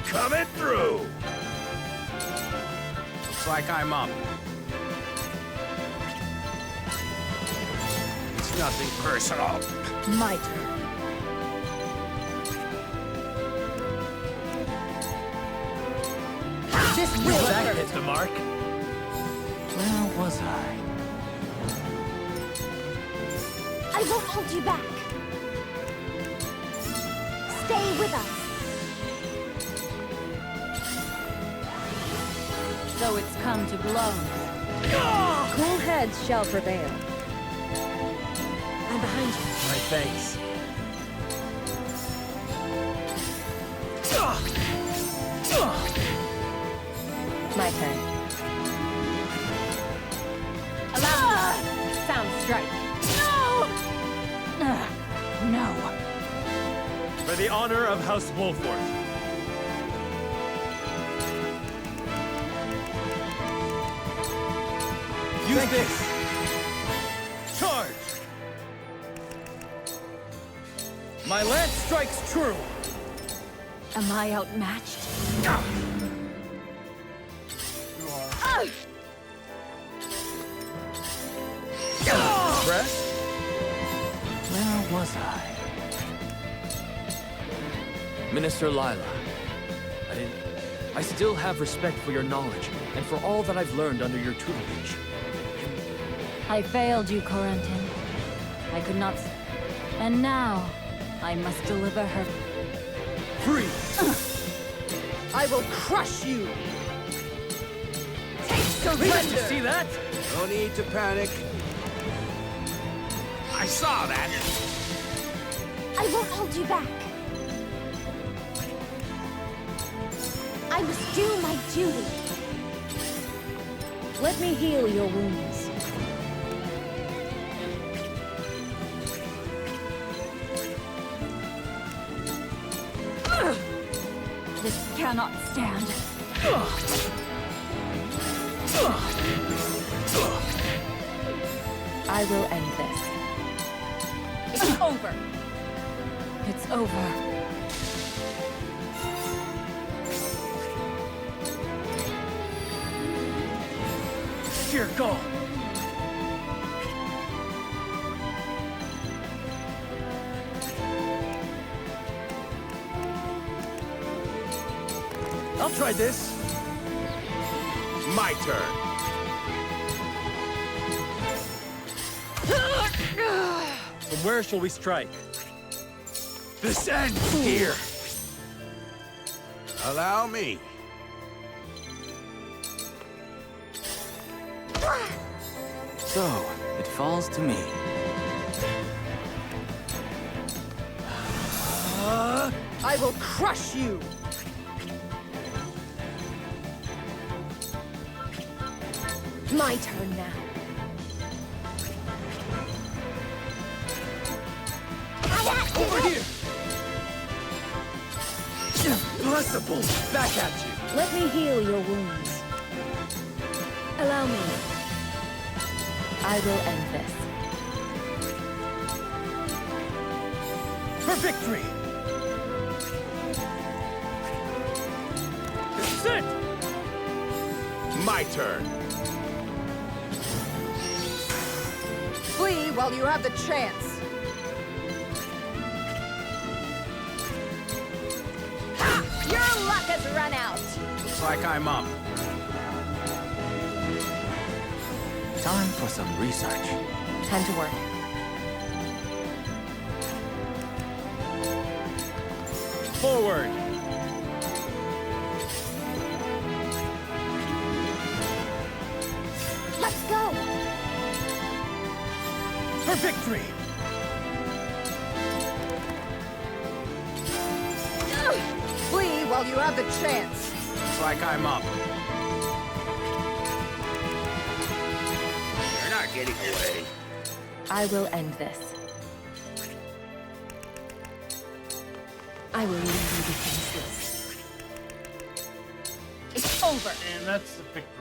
Coming through! Looks like I'm up. It's nothing personal. My turn. This will That hurt. hit the mark. Where was I? I won't hold you back. Stay with us. So it's come to blows. Cool heads shall prevail. I'm behind you. My thanks. My turn. Allow me. Sound strike. No. For the honor of House Wolford. Use this! Charge! My lance strikes true! Am I outmatched? Press? Where was I? Minister Lila, I still have respect for your knowledge, and for all that I've learned under your tutelage. I failed you, Corentin. I could not... And now, I must deliver her... Free! I will crush you! Take Did you surrender! see that? No need to panic. I saw that. I won't hold you back. I must do my duty. Let me heal your wounds. This cannot stand. I will end this. It's over. It's over. Here, go! I'll try this. My turn. From where shall we strike? This ends here! Allow me. So, it falls to me. I will crush you! My turn now. Over here! Blessable! Back at you! Let me heal your wounds. Allow me. I will end this. For victory! Sit! My turn. Flee while you have the chance. Ha! Your luck has run out. Looks like I'm up. Time for some research. Time to work. Forward! Let's go! For victory! Flee while you have the chance. Looks like I'm up. You're not getting away. I will end this. I will leave you defenseless. It's over. And that's the victory.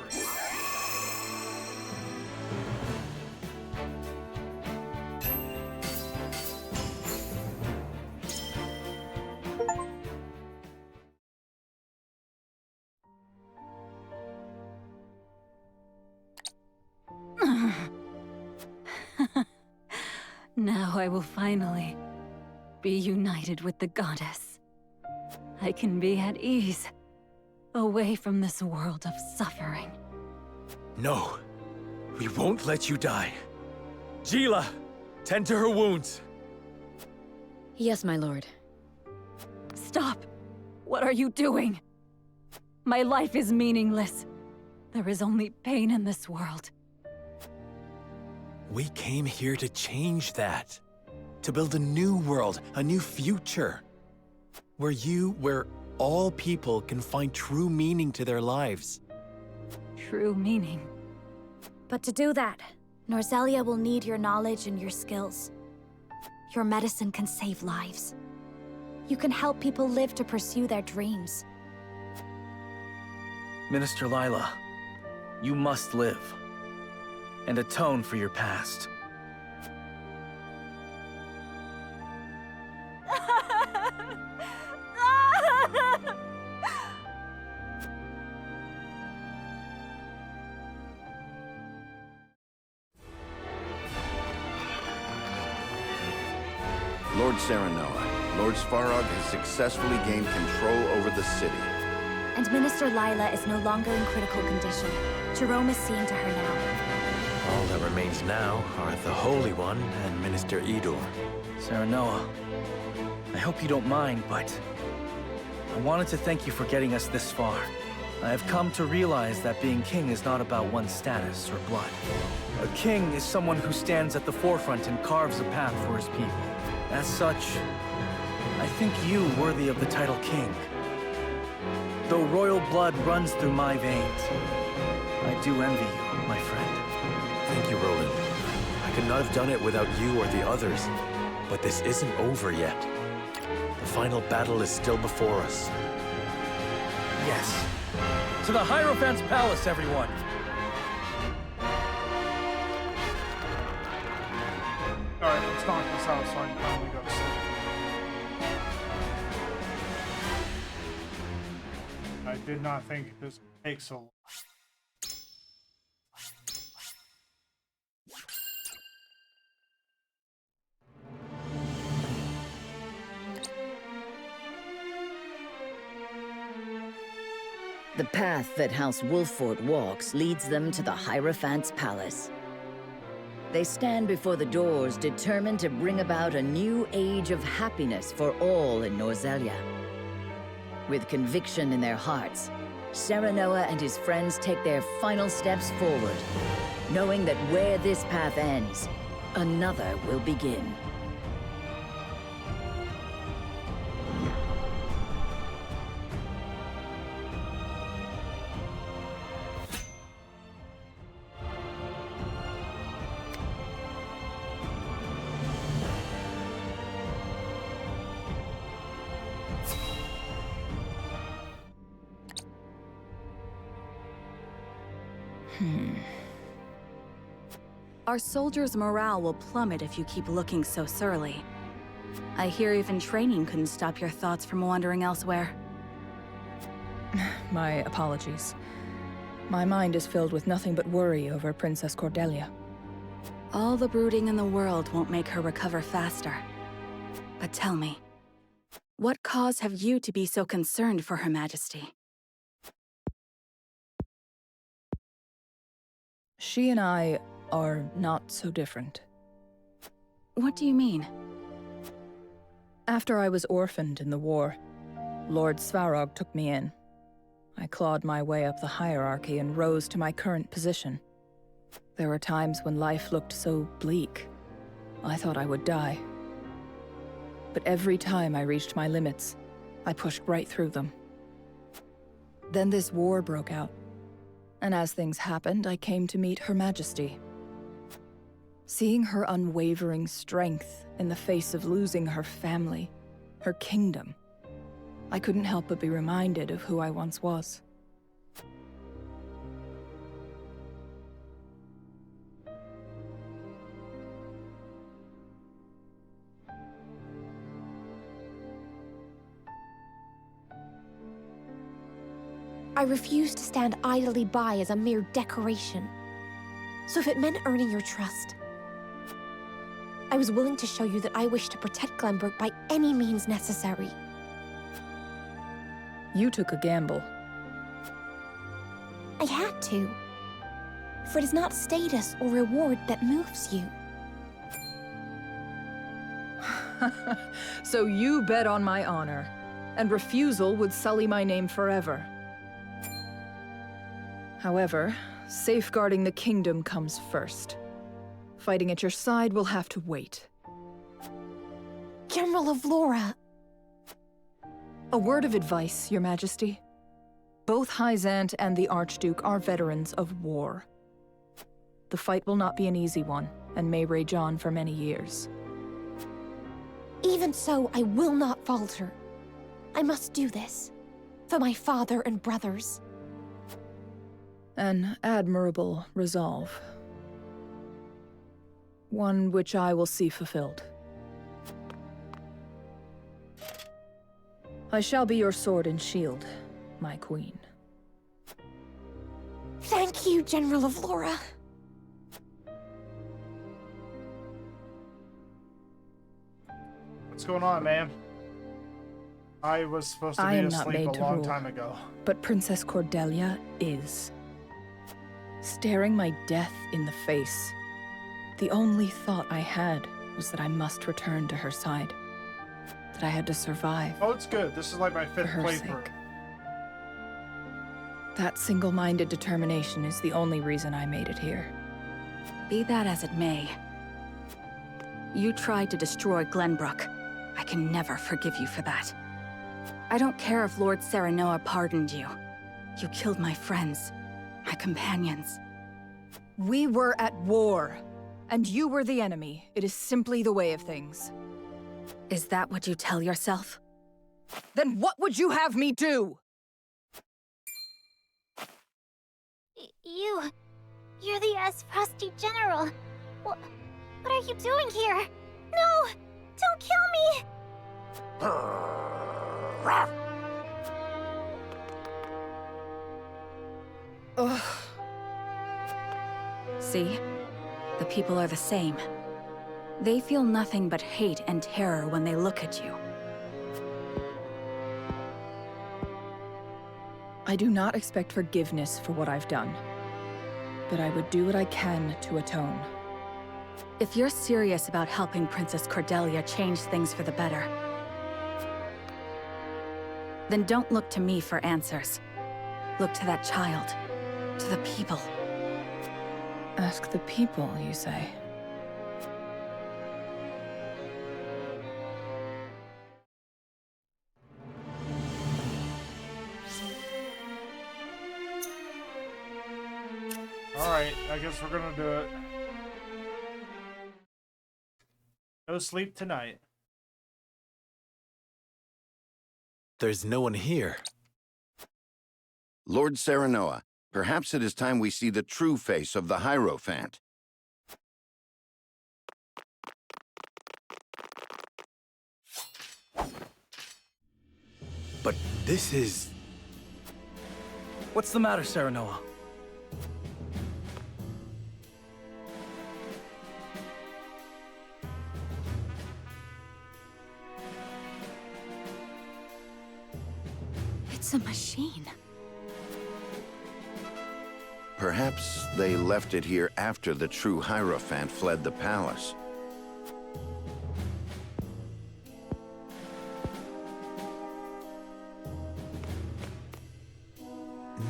Now I will finally be united with the goddess. I can be at ease, away from this world of suffering. No, we won't let you die. Gila, tend to her wounds. Yes, my lord. Stop! What are you doing? My life is meaningless. There is only pain in this world. We came here to change that. To build a new world, a new future. Where all people can find true meaning to their lives. True meaning. But to do that, Norzelia will need your knowledge and your skills. Your medicine can save lives. You can help people live to pursue their dreams. Minister Lila, you must live and atone for your past. Lord Serenoa, Lord Svarog has successfully gained control over the city. And Minister Lila is no longer in critical condition. Jerome is seeing to her now. All that remains now are the Holy One and Minister Idor. Serenoa, I hope you don't mind, but I wanted to thank you for getting us this far. I have come to realize that being king is not about one's status or blood. A king is someone who stands at the forefront and carves a path for his people. As such, I think you worthy of the title king. Though royal blood runs through my veins, I do envy you, my friend. Thank you, Roland. I could not have done it without you or the others. But this isn't over yet. The final battle is still before us. Yes. To the Hierophant's Palace, everyone! Alright, let's knock this out so I can finally go to sleep. I did not think this would take so long. The path that House Wolffort walks leads them to the Hierophant's Palace. They stand before the doors, determined to bring about a new age of happiness for all in Norzelia. With conviction in their hearts, Serenoa and his friends take their final steps forward, knowing that where this path ends, another will begin. Our soldiers' morale will plummet if you keep looking so surly. I hear even training couldn't stop your thoughts from wandering elsewhere. My apologies. My mind is filled with nothing but worry over Princess Cordelia. All the brooding in the world won't make her recover faster. But tell me, what cause have you to be so concerned for Her Majesty? She and I are not so different. What do you mean? After I was orphaned in the war, Lord Svarog took me in. I clawed my way up the hierarchy and rose to my current position. There were times when life looked so bleak, I thought I would die. But every time I reached my limits, I pushed right through them. Then this war broke out. And as things happened, I came to meet Her Majesty. Seeing her unwavering strength in the face of losing her family, her kingdom, I couldn't help but be reminded of who I once was. I refuse to stand idly by as a mere decoration. So if it meant earning your trust, I was willing to show you that I wish to protect Glenbrook by any means necessary. You took a gamble. I had to. For it is not status or reward that moves you. So you bet on my honor, and refusal would sully my name forever. However, safeguarding the kingdom comes first. Fighting at your side will have to wait. General of Laura! A word of advice, Your Majesty. Both Hyzante and the Archduke are veterans of war. The fight will not be an easy one, and may rage on for many years. Even so, I will not falter. I must do this. For my father and brothers. An admirable resolve. One which I will see fulfilled. I shall be your sword and shield, my queen. Thank you, General of Laura. What's going on, man? I was supposed to be asleep a long time ago. But Princess Cordelia is. Staring my death in the face, the only thought I had was that I must return to her side. That I had to survive. Oh, it's good. This is like my 5th playthrough. That single-minded determination is the only reason I made it here. Be that as it may, you tried to destroy Glenbrook. I can never forgive you for that. I don't care if Lord Serenoa pardoned you. You killed my friends, my companions. We were at war, and you were the enemy. It is simply the way of things. Is that what you tell yourself? Then what would you have me do? You're the Frosty General. What are you doing here? No! Don't kill me! Ugh. See? The people are the same. They feel nothing but hate and terror when they look at you. I do not expect forgiveness for what I've done. But I would do what I can to atone. If you're serious about helping Princess Cordelia change things for the better, then don't look to me for answers. Look to that child, to the people. Ask the people, you say? Alright, I guess we're gonna do it. No sleep tonight. There's no one here. Lord Serenoa, perhaps it is time we see the true face of the Hierophant. But this is... What's the matter, Serenoa? It's a machine. Perhaps they left it here after the true Hierophant fled the palace.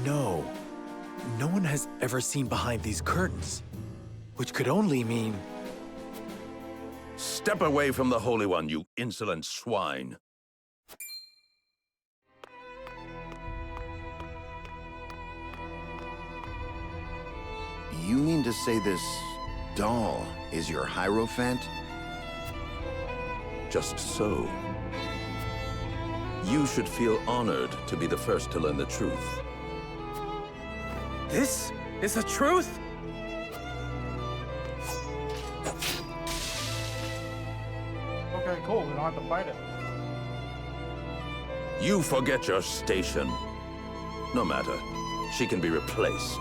No. No one has ever seen behind these curtains. Which could only mean... Step away from the Holy One, you insolent swine. You mean to say this doll is your Hierophant? Just so. You should feel honored to be the first to learn the truth. This is the truth? Okay, cool. We don't have to fight it. You forget your station. No matter. She can be replaced.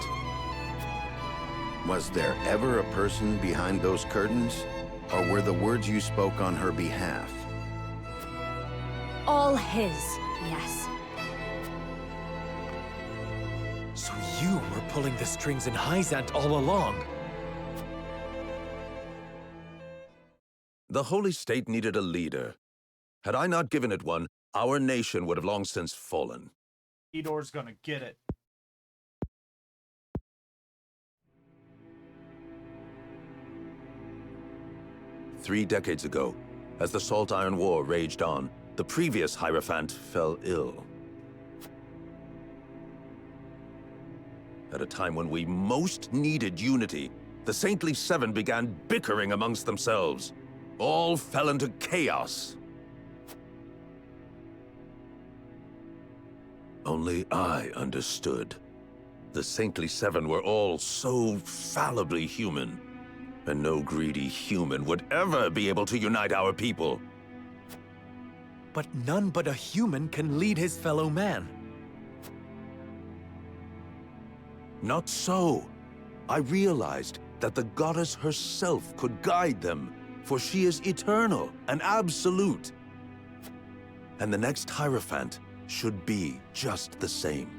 Was there ever a person behind those curtains? Or were the words you spoke on her behalf? All his, yes. So you were pulling the strings in Hyzant all along? The Holy State needed a leader. Had I not given it one, our nation would have long since fallen. Edor's gonna get it. Three decades ago, as the Salt Iron War raged on, the previous Hierophant fell ill. At a time when we most needed unity, the Saintly Seven began bickering amongst themselves. All fell into chaos. Only I understood. The Saintly Seven were all so fallibly human. And no greedy human would ever be able to unite our people. But none but a human can lead his fellow man. Not so. I realized that the goddess herself could guide them, for she is eternal and absolute. And the next Hierophant should be just the same.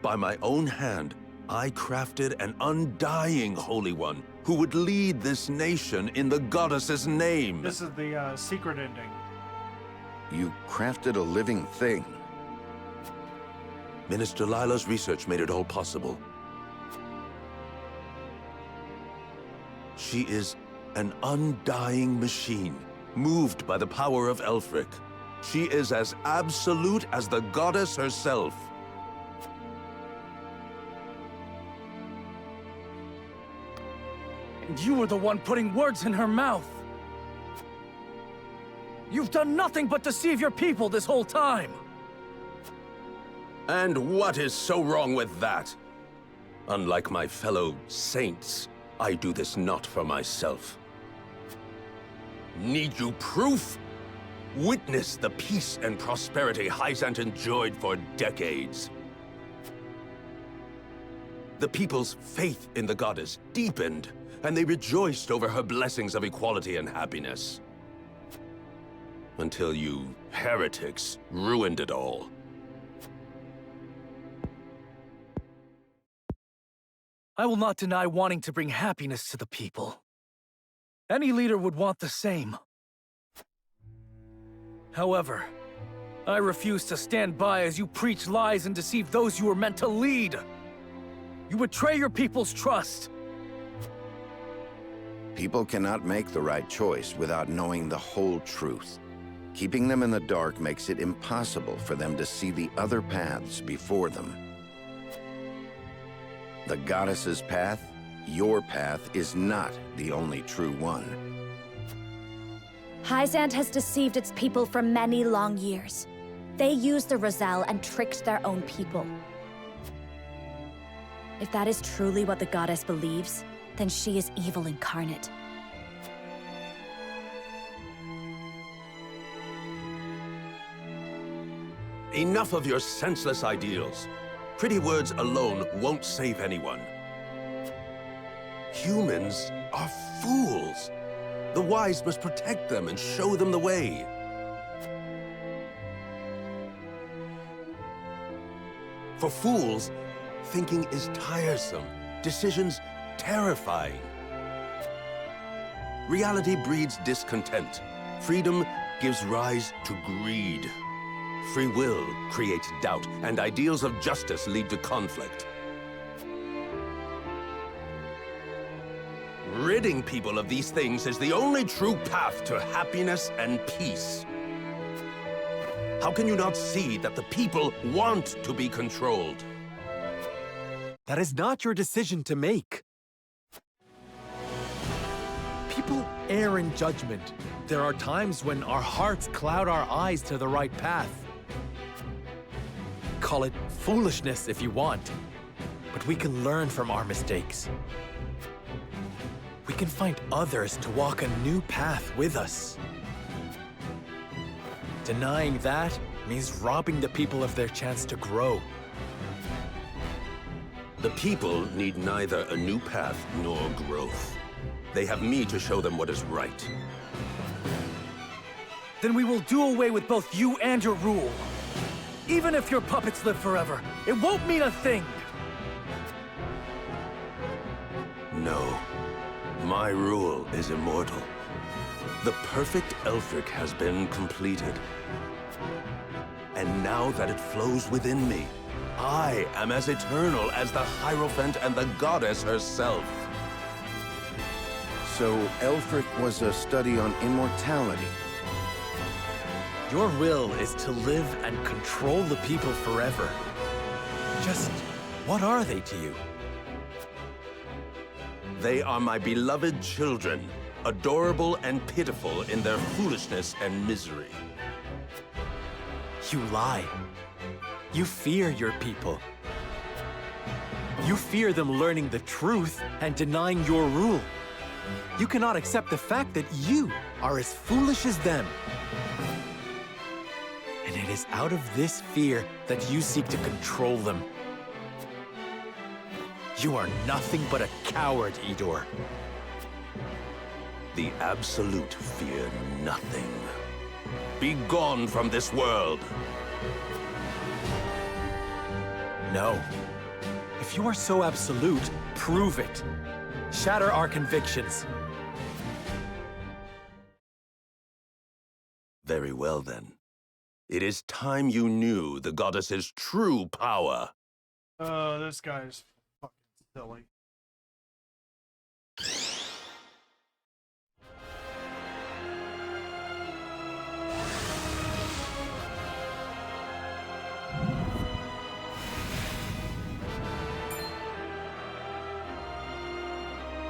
By my own hand, I crafted an undying Holy One who would lead this nation in the goddess's name. This is the secret ending. You crafted a living thing. Minister Lila's research made it all possible. She is an undying machine, moved by the power of Elfric. She is as absolute as the goddess herself. And you were the one putting words in her mouth. You've done nothing but deceive your people this whole time. And what is so wrong with that? Unlike my fellow saints, I do this not for myself. Need you proof? Witness the peace and prosperity Hyzant enjoyed for decades. The people's faith in the goddess deepened, and they rejoiced over her blessings of equality and happiness. Until you heretics ruined it all. I will not deny wanting to bring happiness to the people. Any leader would want the same. However, I refuse to stand by as you preach lies and deceive those you were meant to lead. You betray your people's trust. People cannot make the right choice without knowing the whole truth. Keeping them in the dark makes it impossible for them to see the other paths before them. The goddess's path, your path, is not the only true one. Hyzante has deceived its people for many long years. They used the Roselle and tricked their own people. If that is truly what the goddess believes, then she is evil incarnate. Enough of your senseless ideals. Pretty words alone won't save anyone. Humans are fools. The wise must protect them and show them the way. For fools, thinking is tiresome, decisions terrifying. Reality breeds discontent. Freedom gives rise to greed. Free will creates doubt, and ideals of justice lead to conflict. Ridding people of these things is the only true path to happiness and peace. How can you not see that the people want to be controlled? That is not your decision to make. People err in judgment. There are times when our hearts cloud our eyes to the right path. Call it foolishness if you want, but we can learn from our mistakes. We can find others to walk a new path with us. Denying that means robbing the people of their chance to grow. The people need neither a new path nor growth. They have me to show them what is right. Then we will do away with both you and your rule. Even if your puppets live forever, it won't mean a thing! No. My rule is immortal. The perfect Aelfric has been completed. And now that it flows within me, I am as eternal as the Hierophant and the goddess herself. So Aelfric was a study on immortality. Your will is to live and control the people forever. Just what are they to you? They are my beloved children, adorable and pitiful in their foolishness and misery. You lie. You fear your people. You fear them learning the truth and denying your rule. You cannot accept the fact that you are as foolish as them. And it is out of this fear that you seek to control them. You are nothing but a coward, Idor. The Absolute fear nothing. Be gone from this world! No. If you are so absolute, prove it. Shatter our convictions. Very well, then. It is time you knew the goddess's true power. This guy's fucking silly.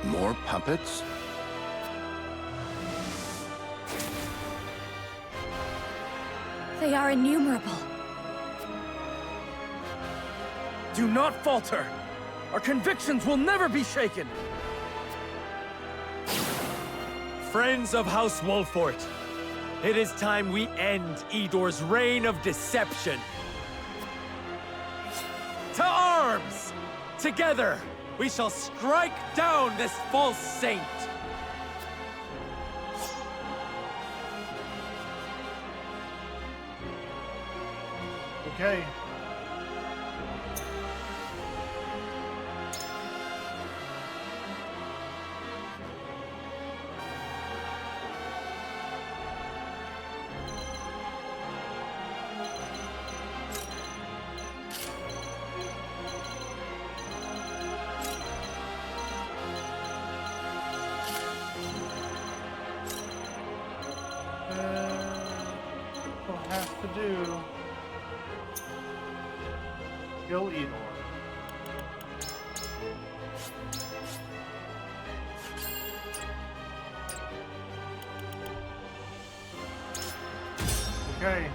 More puppets? They are innumerable. Do not falter! Our convictions will never be shaken! Friends of House Wolffort, it is time we end Idor's reign of deception. To arms! Together, we shall strike down this false saint! Okay. Kill Idor. Okay.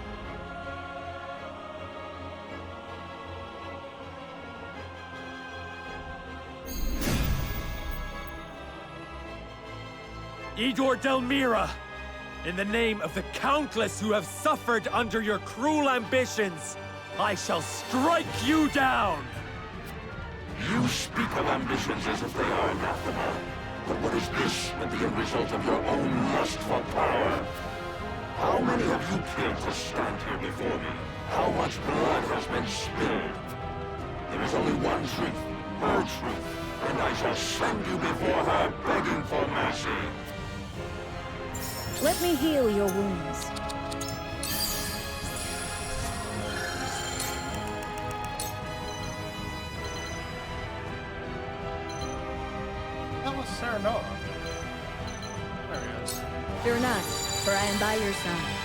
Idor Delmira, in the name of the countless who have suffered under your cruel ambitions, I shall strike you down! You speak of ambitions as if they are anathema. But what is this but the end result of your own lust for power? How many have you killed to stand here before me? How much blood has been spilled? There is only one truth, her truth, and I shall send you before her begging for mercy. Let me heal your wounds. That was Serenoa. There he is. Fear not, for I am by your side.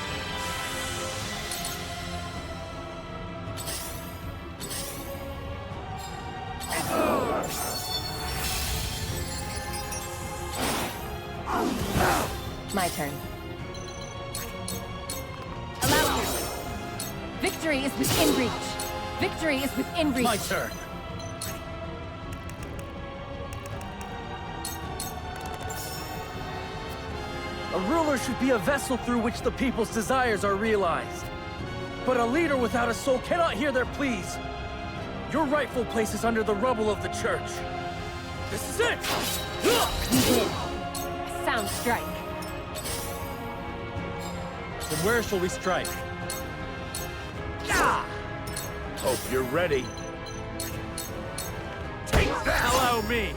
My turn. Allow me. Victory is within reach. Victory is within reach. My turn. A ruler should be a vessel through which the people's desires are realized. But a leader without a soul cannot hear their pleas. Your rightful place is under the rubble of the church. This is it! You did. A sound strike. Then where shall we strike? Hope you're ready. Take that! Allow me!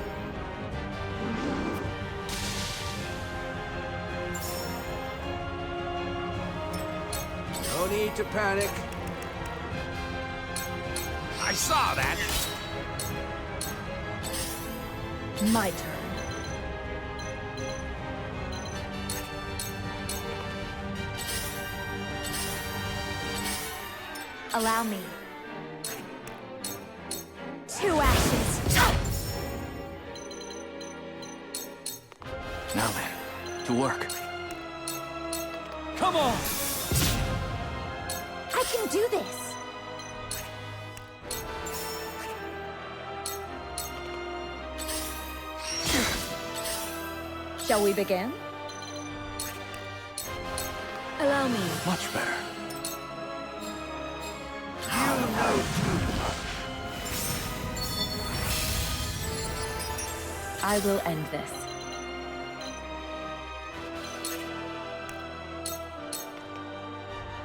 No need to panic. I saw that. My turn. Allow me. 2 actions. Now then, to work. Come on! I can do this. Shall we begin? Allow me. Much better. I will end this.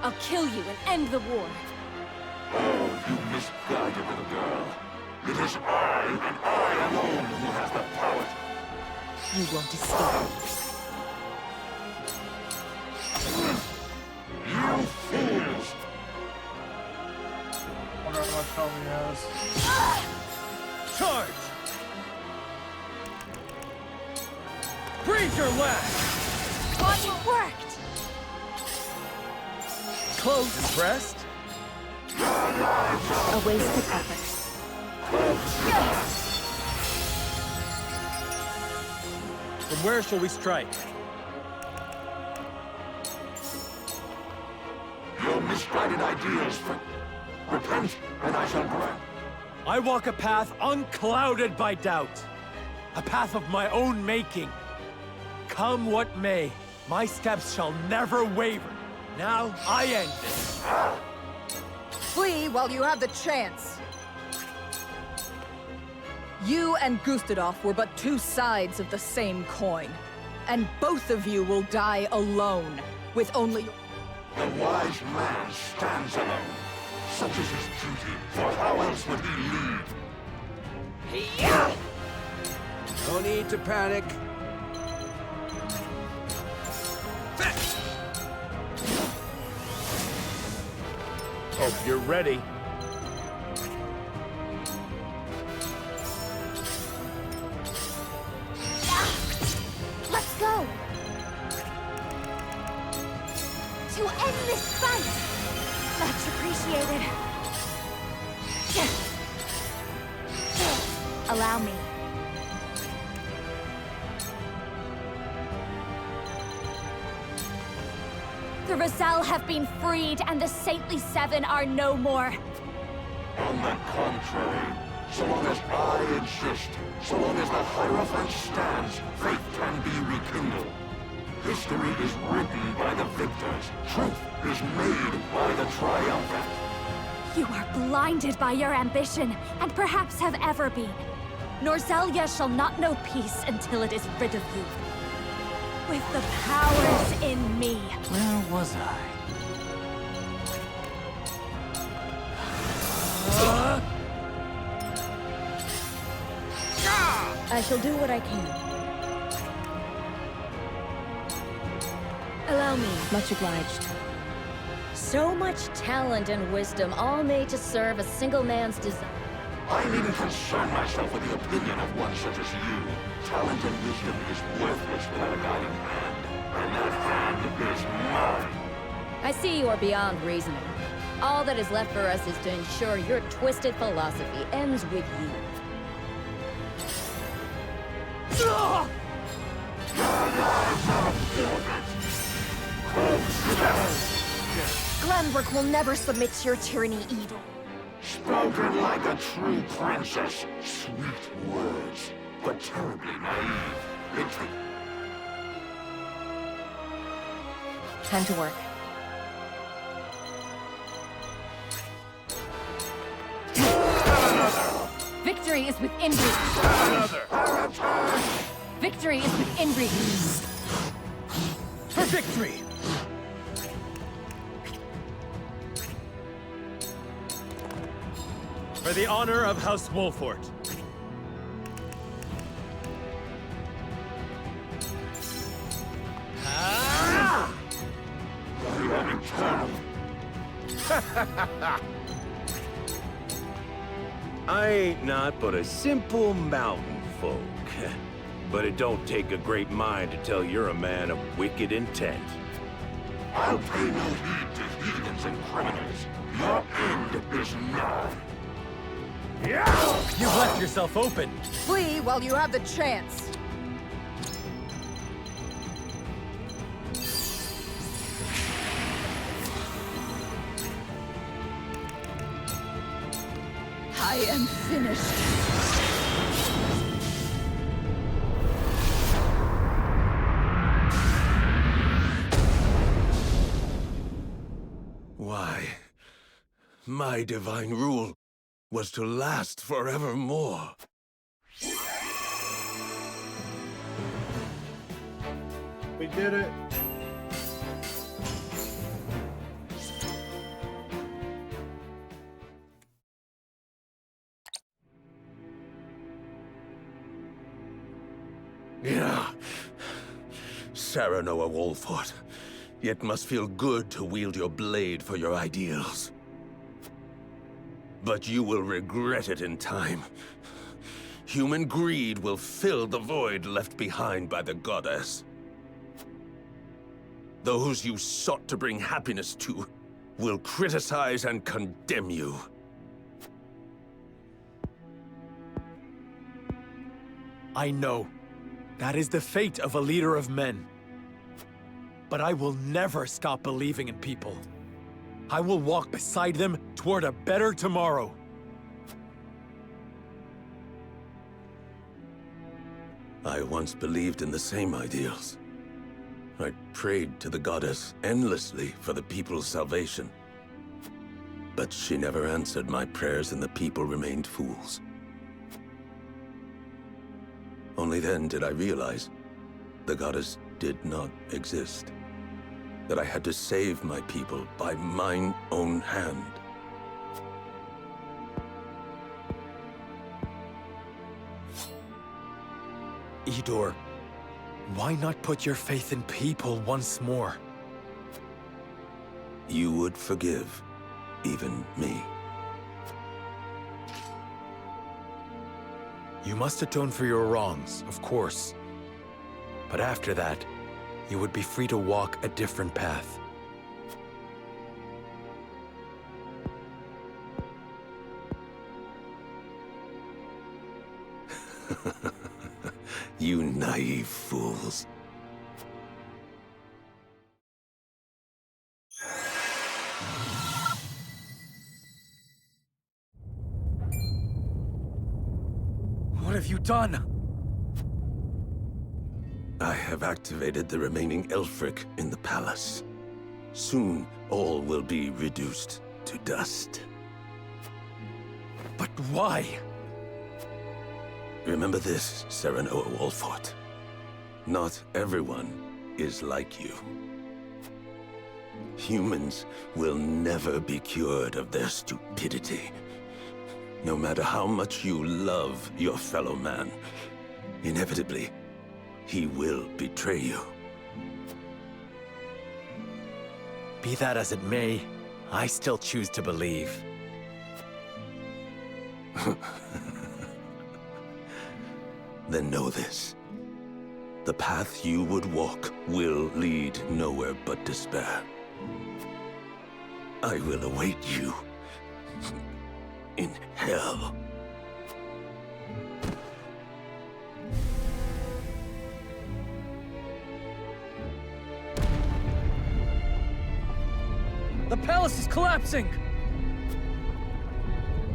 I'll kill you and end the war. Oh, you misguided little girl. It is I, and I alone, who has the power. You won't escape. You fools! Wonder how much health he has. Charge! Breathe your last! Oh, it worked! Close. Impressed? A wasted effort. Then where shall we strike? Your misguided ideals for... Repent, and I shall grant. I walk a path unclouded by doubt. A path of my own making. Come what may, my steps shall never waver. Now, I end this. Flee while you have the chance. You and Gustadolf were but 2 sides of the same coin. And both of you will die alone, with only... The wise man stands alone. Such is his duty, for how else would he lead? No need to panic. Hope you're ready. Let's go! To end this fight! Much appreciated. Allow me. The Roselle have been freed, and the Saintly Seven are no more. On the contrary, so long as I exist, so long as the Hierophant stands, faith can be rekindled. History is written by the victors. Truth is made by the triumphant. You are blinded by your ambition, and perhaps have ever been. Norzelia shall not know peace until it is rid of you. With the powers in me. Where was I? I shall do what I can. Allow me. Much obliged. So much talent and wisdom, all made to serve a single man's desire. I needn't concern myself with the opinion of one such as you. Talent and wisdom is worthless without a guiding hand. And that hand is mine. I see you are beyond reasoning. All that is left for us is to ensure your twisted philosophy ends with you. Glenbrook will never submit to your tyranny, Edel. Spoken like a true princess. Sweet words, but terribly naive. Time to work. Victory is within reach. Victory is within reach. For victory! For the honor of House Wolfort. I am eternal. I ain't not but a simple mountain folk. But it don't take a great mind to tell you're a man of wicked intent. I'll pay no heed to heathens and criminals. Your end is nigh. You've left yourself open. Flee while you have the chance. I am finished. Why, my divine rule was to last forevermore. We did it. Yeah. Serenoa Wolfort. It must feel good to wield your blade for your ideals. But you will regret it in time. Human greed will fill the void left behind by the goddess. Those you sought to bring happiness to will criticize and condemn you. I know. That is the fate of a leader of men. But I will never stop believing in people. I will walk beside them toward a better tomorrow. I once believed in the same ideals. I prayed to the goddess endlessly for the people's salvation. But she never answered my prayers and the people remained fools. Only then did I realize the goddess did not exist. That I had to save my people by mine own hand. Idor, why not put your faith in people once more? You would forgive even me. You must atone for your wrongs, of course. But after that, you would be free to walk a different path. You naive fools. What have you done? I have activated the remaining Elfric in the palace. Soon, all will be reduced to dust. But why? Remember this, Serenoa Walfort. Not everyone is like you. Humans will never be cured of their stupidity. No matter how much you love your fellow man, inevitably, he will betray you. Be that as it may, I still choose to believe. Then know this. The path you would walk will lead nowhere but despair. I will await you in hell. The palace is collapsing!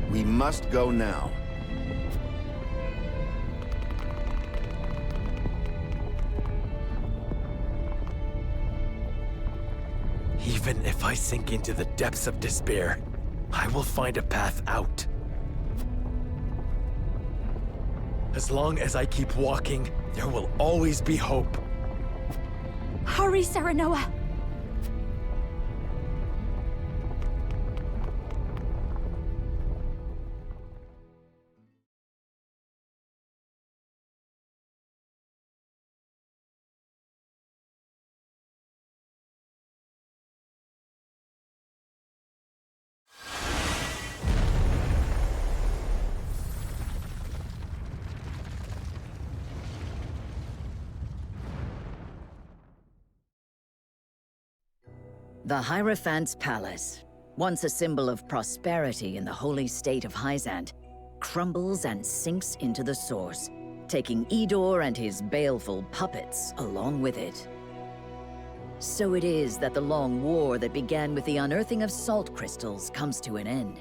We must go now. Even if I sink into the depths of despair, I will find a path out. As long as I keep walking, there will always be hope. Hurry, Serenoa! The Hierophant's Palace, once a symbol of prosperity in the holy state of Hyzant, crumbles and sinks into the source, taking Idor and his baleful puppets along with it. So it is that the long war that began with the unearthing of salt crystals comes to an end.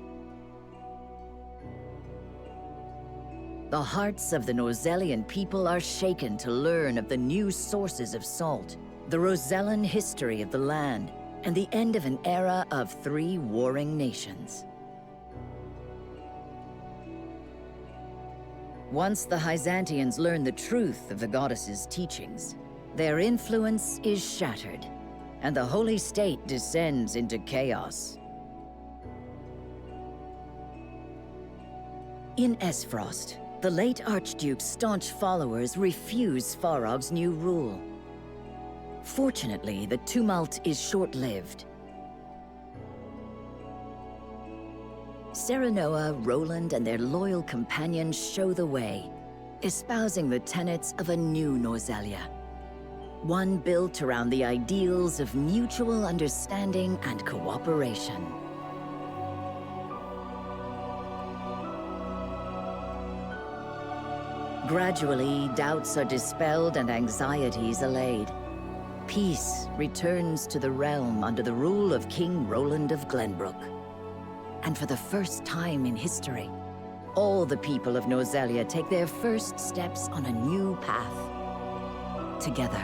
The hearts of the Norzelian people are shaken to learn of the new sources of salt, the Rosellan history of the land, and the end of an era of 3 warring nations. Once the Hyzantians learn the truth of the goddess's teachings, their influence is shattered, and the holy state descends into chaos. In Esfrost, the late Archduke's staunch followers refuse Svarog's new rule. Fortunately, the tumult is short-lived. Serenoa, Roland, and their loyal companions show the way, espousing the tenets of a new Norzelia. One built around the ideals of mutual understanding and cooperation. Gradually, doubts are dispelled and anxieties allayed. Peace returns to the realm under the rule of King Roland of Glenbrook. And for the first time in history, all the people of Norzelia take their first steps on a new path. Together.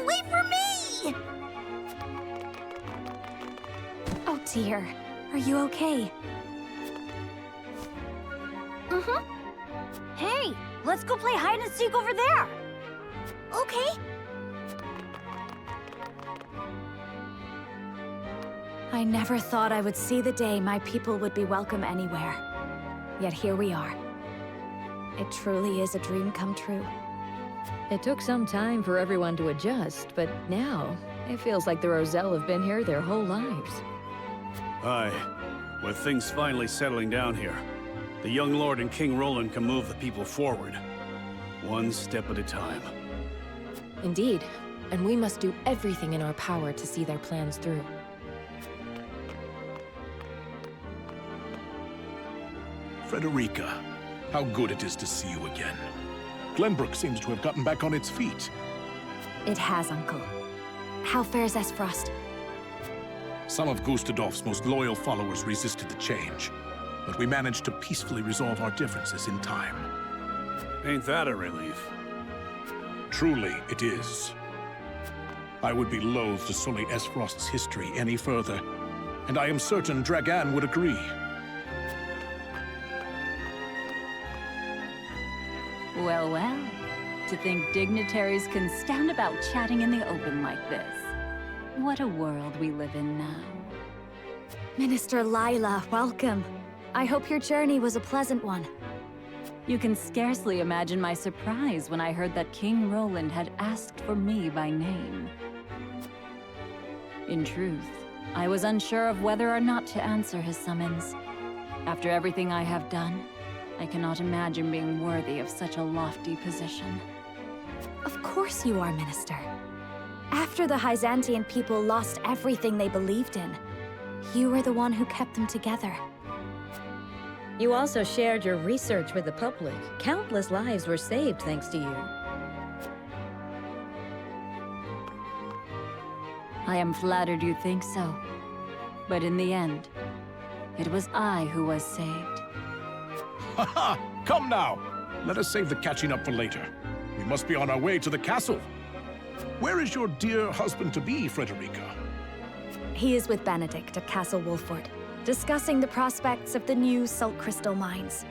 Wait for me! Oh dear. Are you okay? Hey, let's go play hide and seek over there! Okay. I never thought I would see the day my people would be welcome anywhere. Yet here we are. It truly is a dream come true. It took some time for everyone to adjust, but now it feels like the Roselle have been here their whole lives. Aye. With things finally settling down here, the young lord and King Roland can move the people forward. One step at a time. Indeed. And we must do everything in our power to see their plans through. Frederica, how good it is to see you again. Glenbrook seems to have gotten back on its feet. It has, Uncle. How fares Esfrost? Some of Gustadolf's most loyal followers resisted the change, but we managed to peacefully resolve our differences in time. Ain't that a relief? Truly, it is. I would be loath to sully Esfrost's history any further, and I am certain Dragan would agree. Well, well. To think dignitaries can stand about chatting in the open like this. What a world we live in now. Minister Lila, welcome. I hope your journey was a pleasant one. You can scarcely imagine my surprise when I heard that King Roland had asked for me by name. In truth, I was unsure of whether or not to answer his summons. After everything I have done, I cannot imagine being worthy of such a lofty position. Of course you are, Minister. After the Hyzantian people lost everything they believed in, you were the one who kept them together. You also shared your research with the public. Countless lives were saved thanks to you. I am flattered you think so. But in the end, it was I who was saved. Ha ha! Come now! Let us save the catching up for later. We must be on our way to the castle. Where is your dear husband-to-be, Frederica? He is with Benedict at Castle Wolford, discussing the prospects of the new salt crystal mines.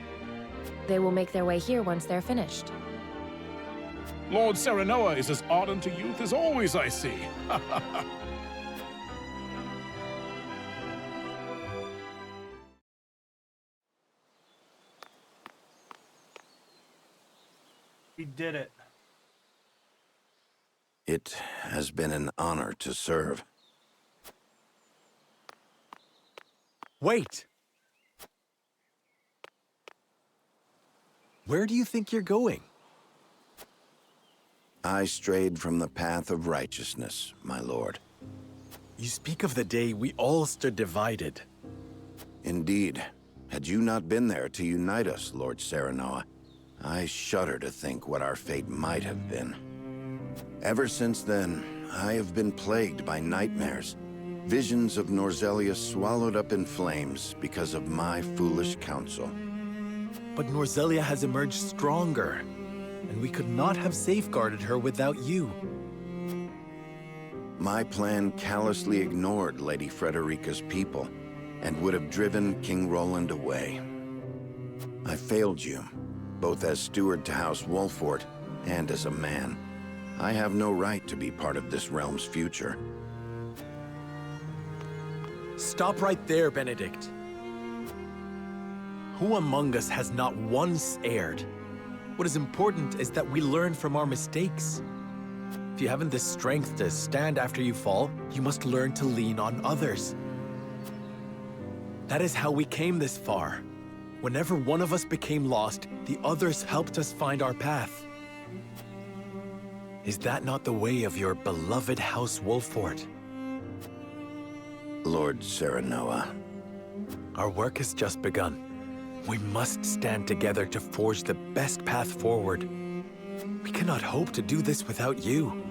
They will make their way here once they're finished. Lord Serenoa is as ardent a youth as always, I see. We did it. It has been an honor to serve. Wait! Where do you think you're going? I strayed from the path of righteousness, my lord. You speak of the day we all stood divided. Indeed. Had you not been there to unite us, Lord Serenoa, I shudder to think what our fate might have been. Ever since then, I have been plagued by nightmares. Visions of Norzelia swallowed up in flames because of my foolish counsel. But Norzelia has emerged stronger, and we could not have safeguarded her without you. My plan callously ignored Lady Frederica's people, and would have driven King Roland away. I failed you, both as steward to House Wolfort and as a man. I have no right to be part of this realm's future. Stop right there, Benedict. Who among us has not once erred? What is important is that we learn from our mistakes. If you haven't the strength to stand after you fall, you must learn to lean on others. That is how we came this far. Whenever one of us became lost, the others helped us find our path. Is that not the way of your beloved House Wolfort? Lord Serenoa. Our work has just begun. We must stand together to forge the best path forward. We cannot hope to do this without you.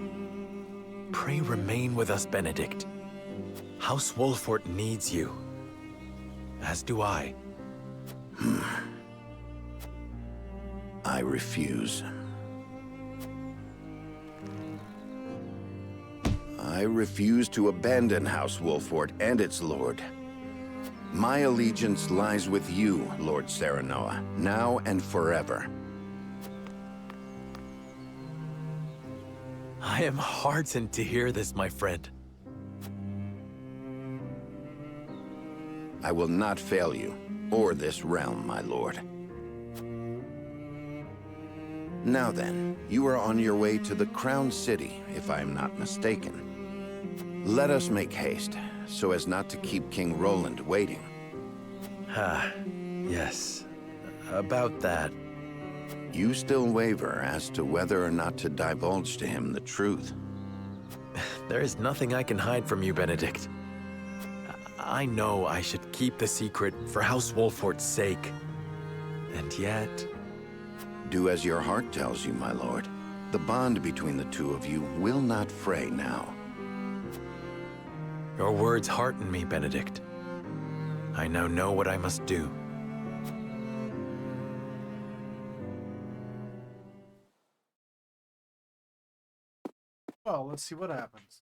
Pray remain with us, Benedict. House Wolfort needs you. As do I. I refuse. I refuse to abandon House Wolfort and its lord. My allegiance lies with you, Lord Serenoa, now and forever. I am heartened to hear this, my friend. I will not fail you, or this realm, my lord. Now then, you are on your way to the Crown City, if I am not mistaken. Let us make haste, so as not to keep King Roland waiting. Yes. About that. You still waver as to whether or not to divulge to him the truth. There is nothing I can hide from you, Benedict. I know I should keep the secret for House Wolfort's sake. And yet... Do as your heart tells you, my lord. The bond between the two of you will not fray now. Your words hearten me, Benedict. I now know what I must do. Well, let's see what happens.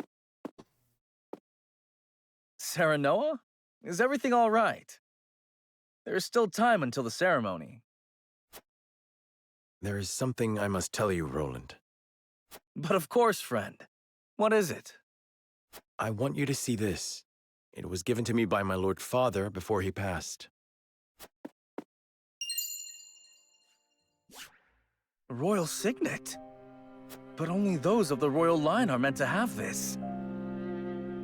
Serenoa? Is everything all right? There is still time until the ceremony. There is something I must tell you, Roland. But of course, friend. What is it? I want you to see this. It was given to me by my Lord Father before he passed. A royal signet? But only those of the royal line are meant to have this.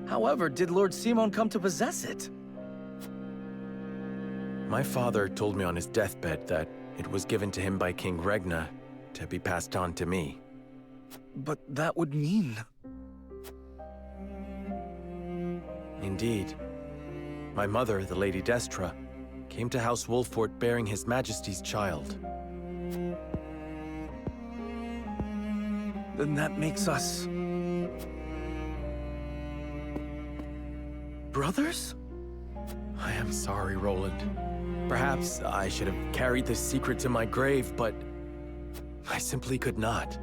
However, did Lord Simon come to possess it? My father told me on his deathbed that it was given to him by King Regna to be passed on to me. But that would mean... Indeed. My mother, the Lady Destra, came to House Wolfort bearing His Majesty's child. Then that makes us... brothers? I am sorry, Roland. Perhaps I should have carried this secret to my grave, but I simply could not.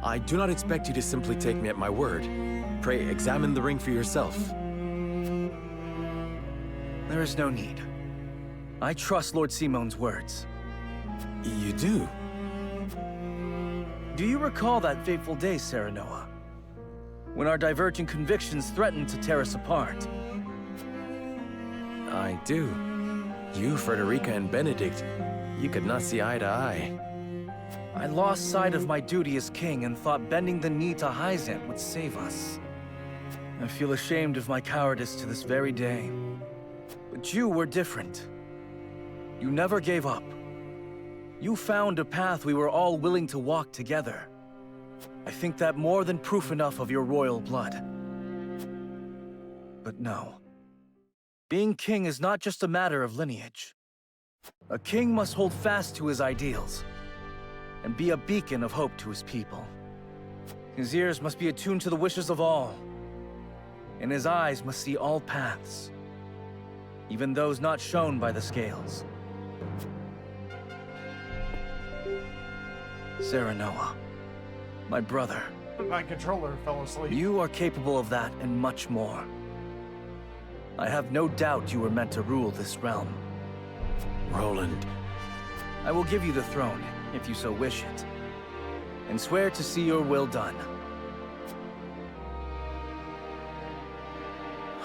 I do not expect you to simply take me at my word. Pray, examine the ring for yourself. There is no need. I trust Lord Simon's words. You do? Do you recall that fateful day, Serenoa? When our divergent convictions threatened to tear us apart? I do. You, Frederica, and Benedict, you could not see eye to eye. I lost sight of my duty as king and thought bending the knee to Hyzant would save us. I feel ashamed of my cowardice to this very day. But you were different. You never gave up. You found a path we were all willing to walk together. I think that more than proof enough of your royal blood. But no. Being king is not just a matter of lineage. A king must hold fast to his ideals and be a beacon of hope to his people. His ears must be attuned to the wishes of all, and his eyes must see all paths, even those not shown by the scales. Serenoa, my brother. My controller fell asleep. You are capable of that and much more. I have no doubt you were meant to rule this realm. Roland. I will give you the throne, if you so wish it, and swear to see your will done.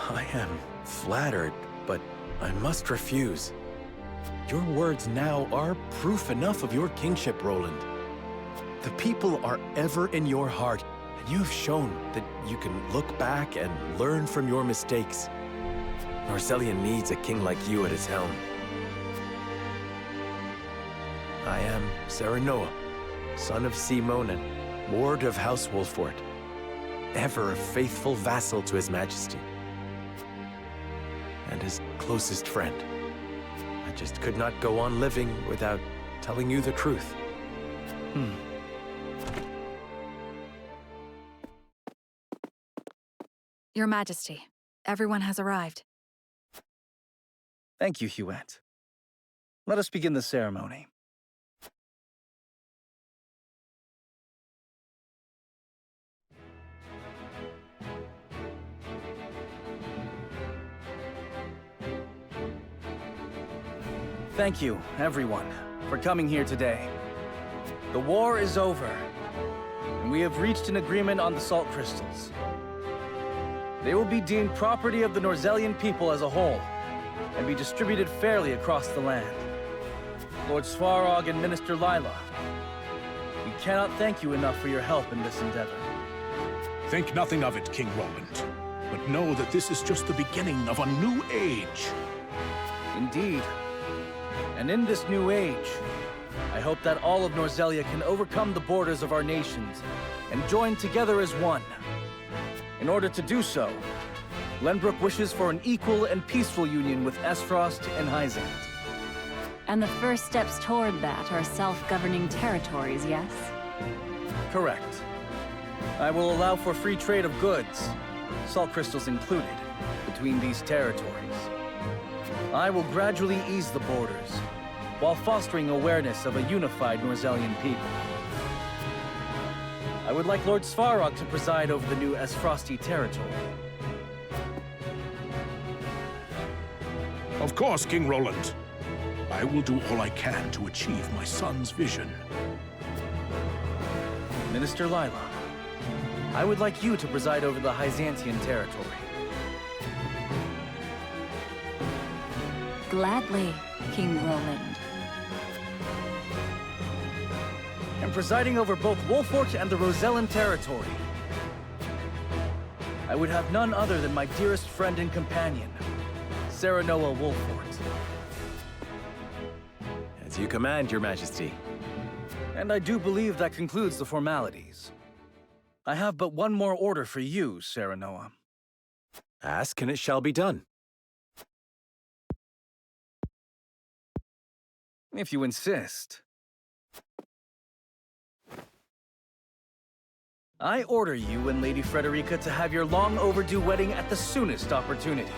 I am flattered, but I must refuse. Your words now are proof enough of your kingship, Roland. The people are ever in your heart, and you have shown that you can look back and learn from your mistakes. Norzellia needs a king like you at his helm. I am Serenoa, son of Simon and ward of House Wolfort, ever a faithful vassal to His Majesty, and his closest friend. I just could not go on living without telling you the truth. Your Majesty, everyone has arrived. Thank you, Huette. Let us begin the ceremony. Thank you, everyone, for coming here today. The war is over, and we have reached an agreement on the salt crystals. They will be deemed property of the Norzellian people as a whole, and be distributed fairly across the land. Lord Svarog and Minister Lila, cannot thank you enough for your help in this endeavor. Think nothing of it, King Roland. But know that this is just the beginning of a new age. Indeed. And in this new age, I hope that all of Norzelia can overcome the borders of our nations and join together as one. In order to do so, Glenbrook wishes for an equal and peaceful union with Esfrost and Hyzant. And the first steps toward that are self-governing territories, yes? Correct. I will allow for free trade of goods, salt crystals included, between these territories. I will gradually ease the borders, while fostering awareness of a unified Norzelian people. I would like Lord Svarog to preside over the new Esfrosti territory. Of course, King Roland. I will do all I can to achieve my son's vision. Minister Lailah, I would like you to preside over the Hyzantian territory. Gladly, King Roland. And presiding over both Wolfort and the Rosellan territory, I would have none other than my dearest friend and companion, Serenoa Wolfort. As you command, Your Majesty. And I do believe that concludes the formalities. I have but one more order for you, Serenoa. Ask, and it shall be done. If you insist. I order you and Lady Frederica to have your long-overdue wedding at the soonest opportunity.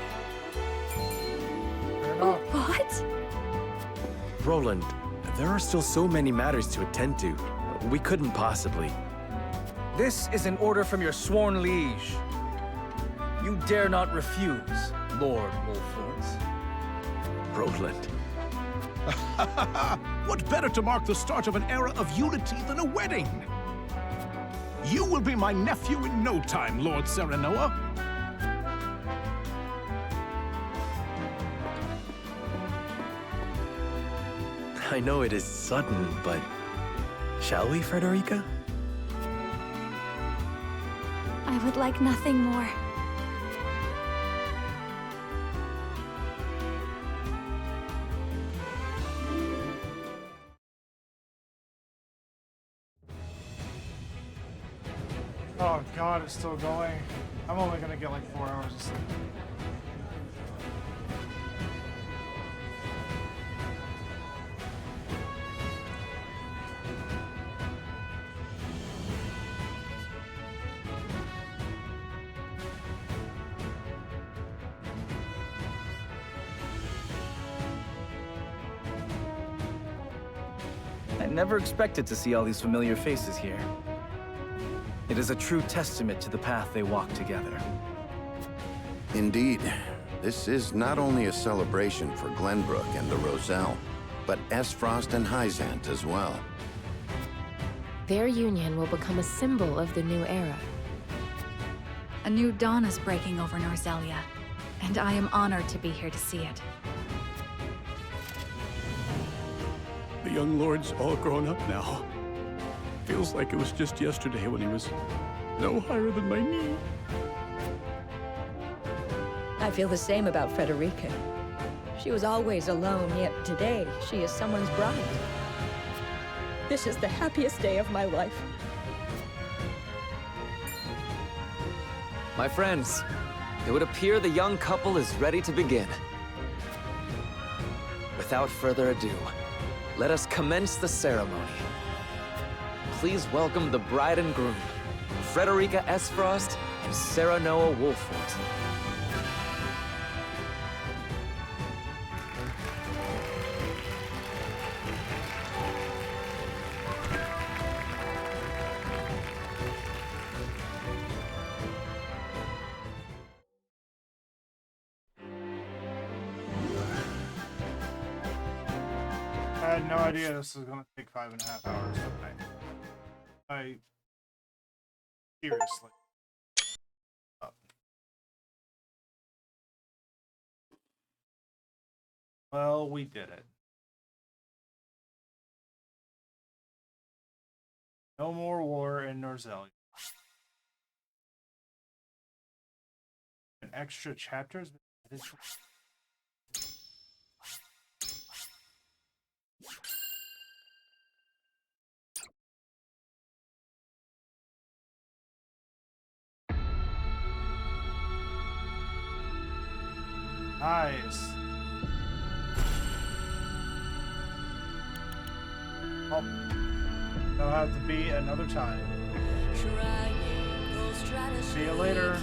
What? Roland, there are still so many matters to attend to. We couldn't possibly. This is an order from your sworn liege. You dare not refuse, Lord Wolfort. Roland. What better to mark the start of an era of unity than a wedding? You will be my nephew in no time, Lord Serenoa. I know it is sudden, but shall we, Frederica? I would like nothing more. Oh god, it's still going. I'm only gonna get like 4 hours of sleep. I never expected to see all these familiar faces here. It is a true testament to the path they walk together. Indeed. This is not only a celebration for Glenbrook and the Roselle, but Esfrost and Hyzant as well. Their union will become a symbol of the new era. A new dawn is breaking over Norzelia, and I am honored to be here to see it. The young lord's all grown up now. Feels like it was just yesterday when he was no higher than my knee. I feel the same about Frederica. She was always alone, yet today she is someone's bride. This is the happiest day of my life. My friends, it would appear the young couple is ready to begin. Without further ado, let us commence the ceremony. Please welcome the bride and groom, Frederica Esfrost and Serenoa Wolfort. I had no idea this was gonna take 5.5 hours. I seriously. Well, we did it. No more war in Norzel. An extra chapters. Nice. Oh, that'll have to be another time. See you later.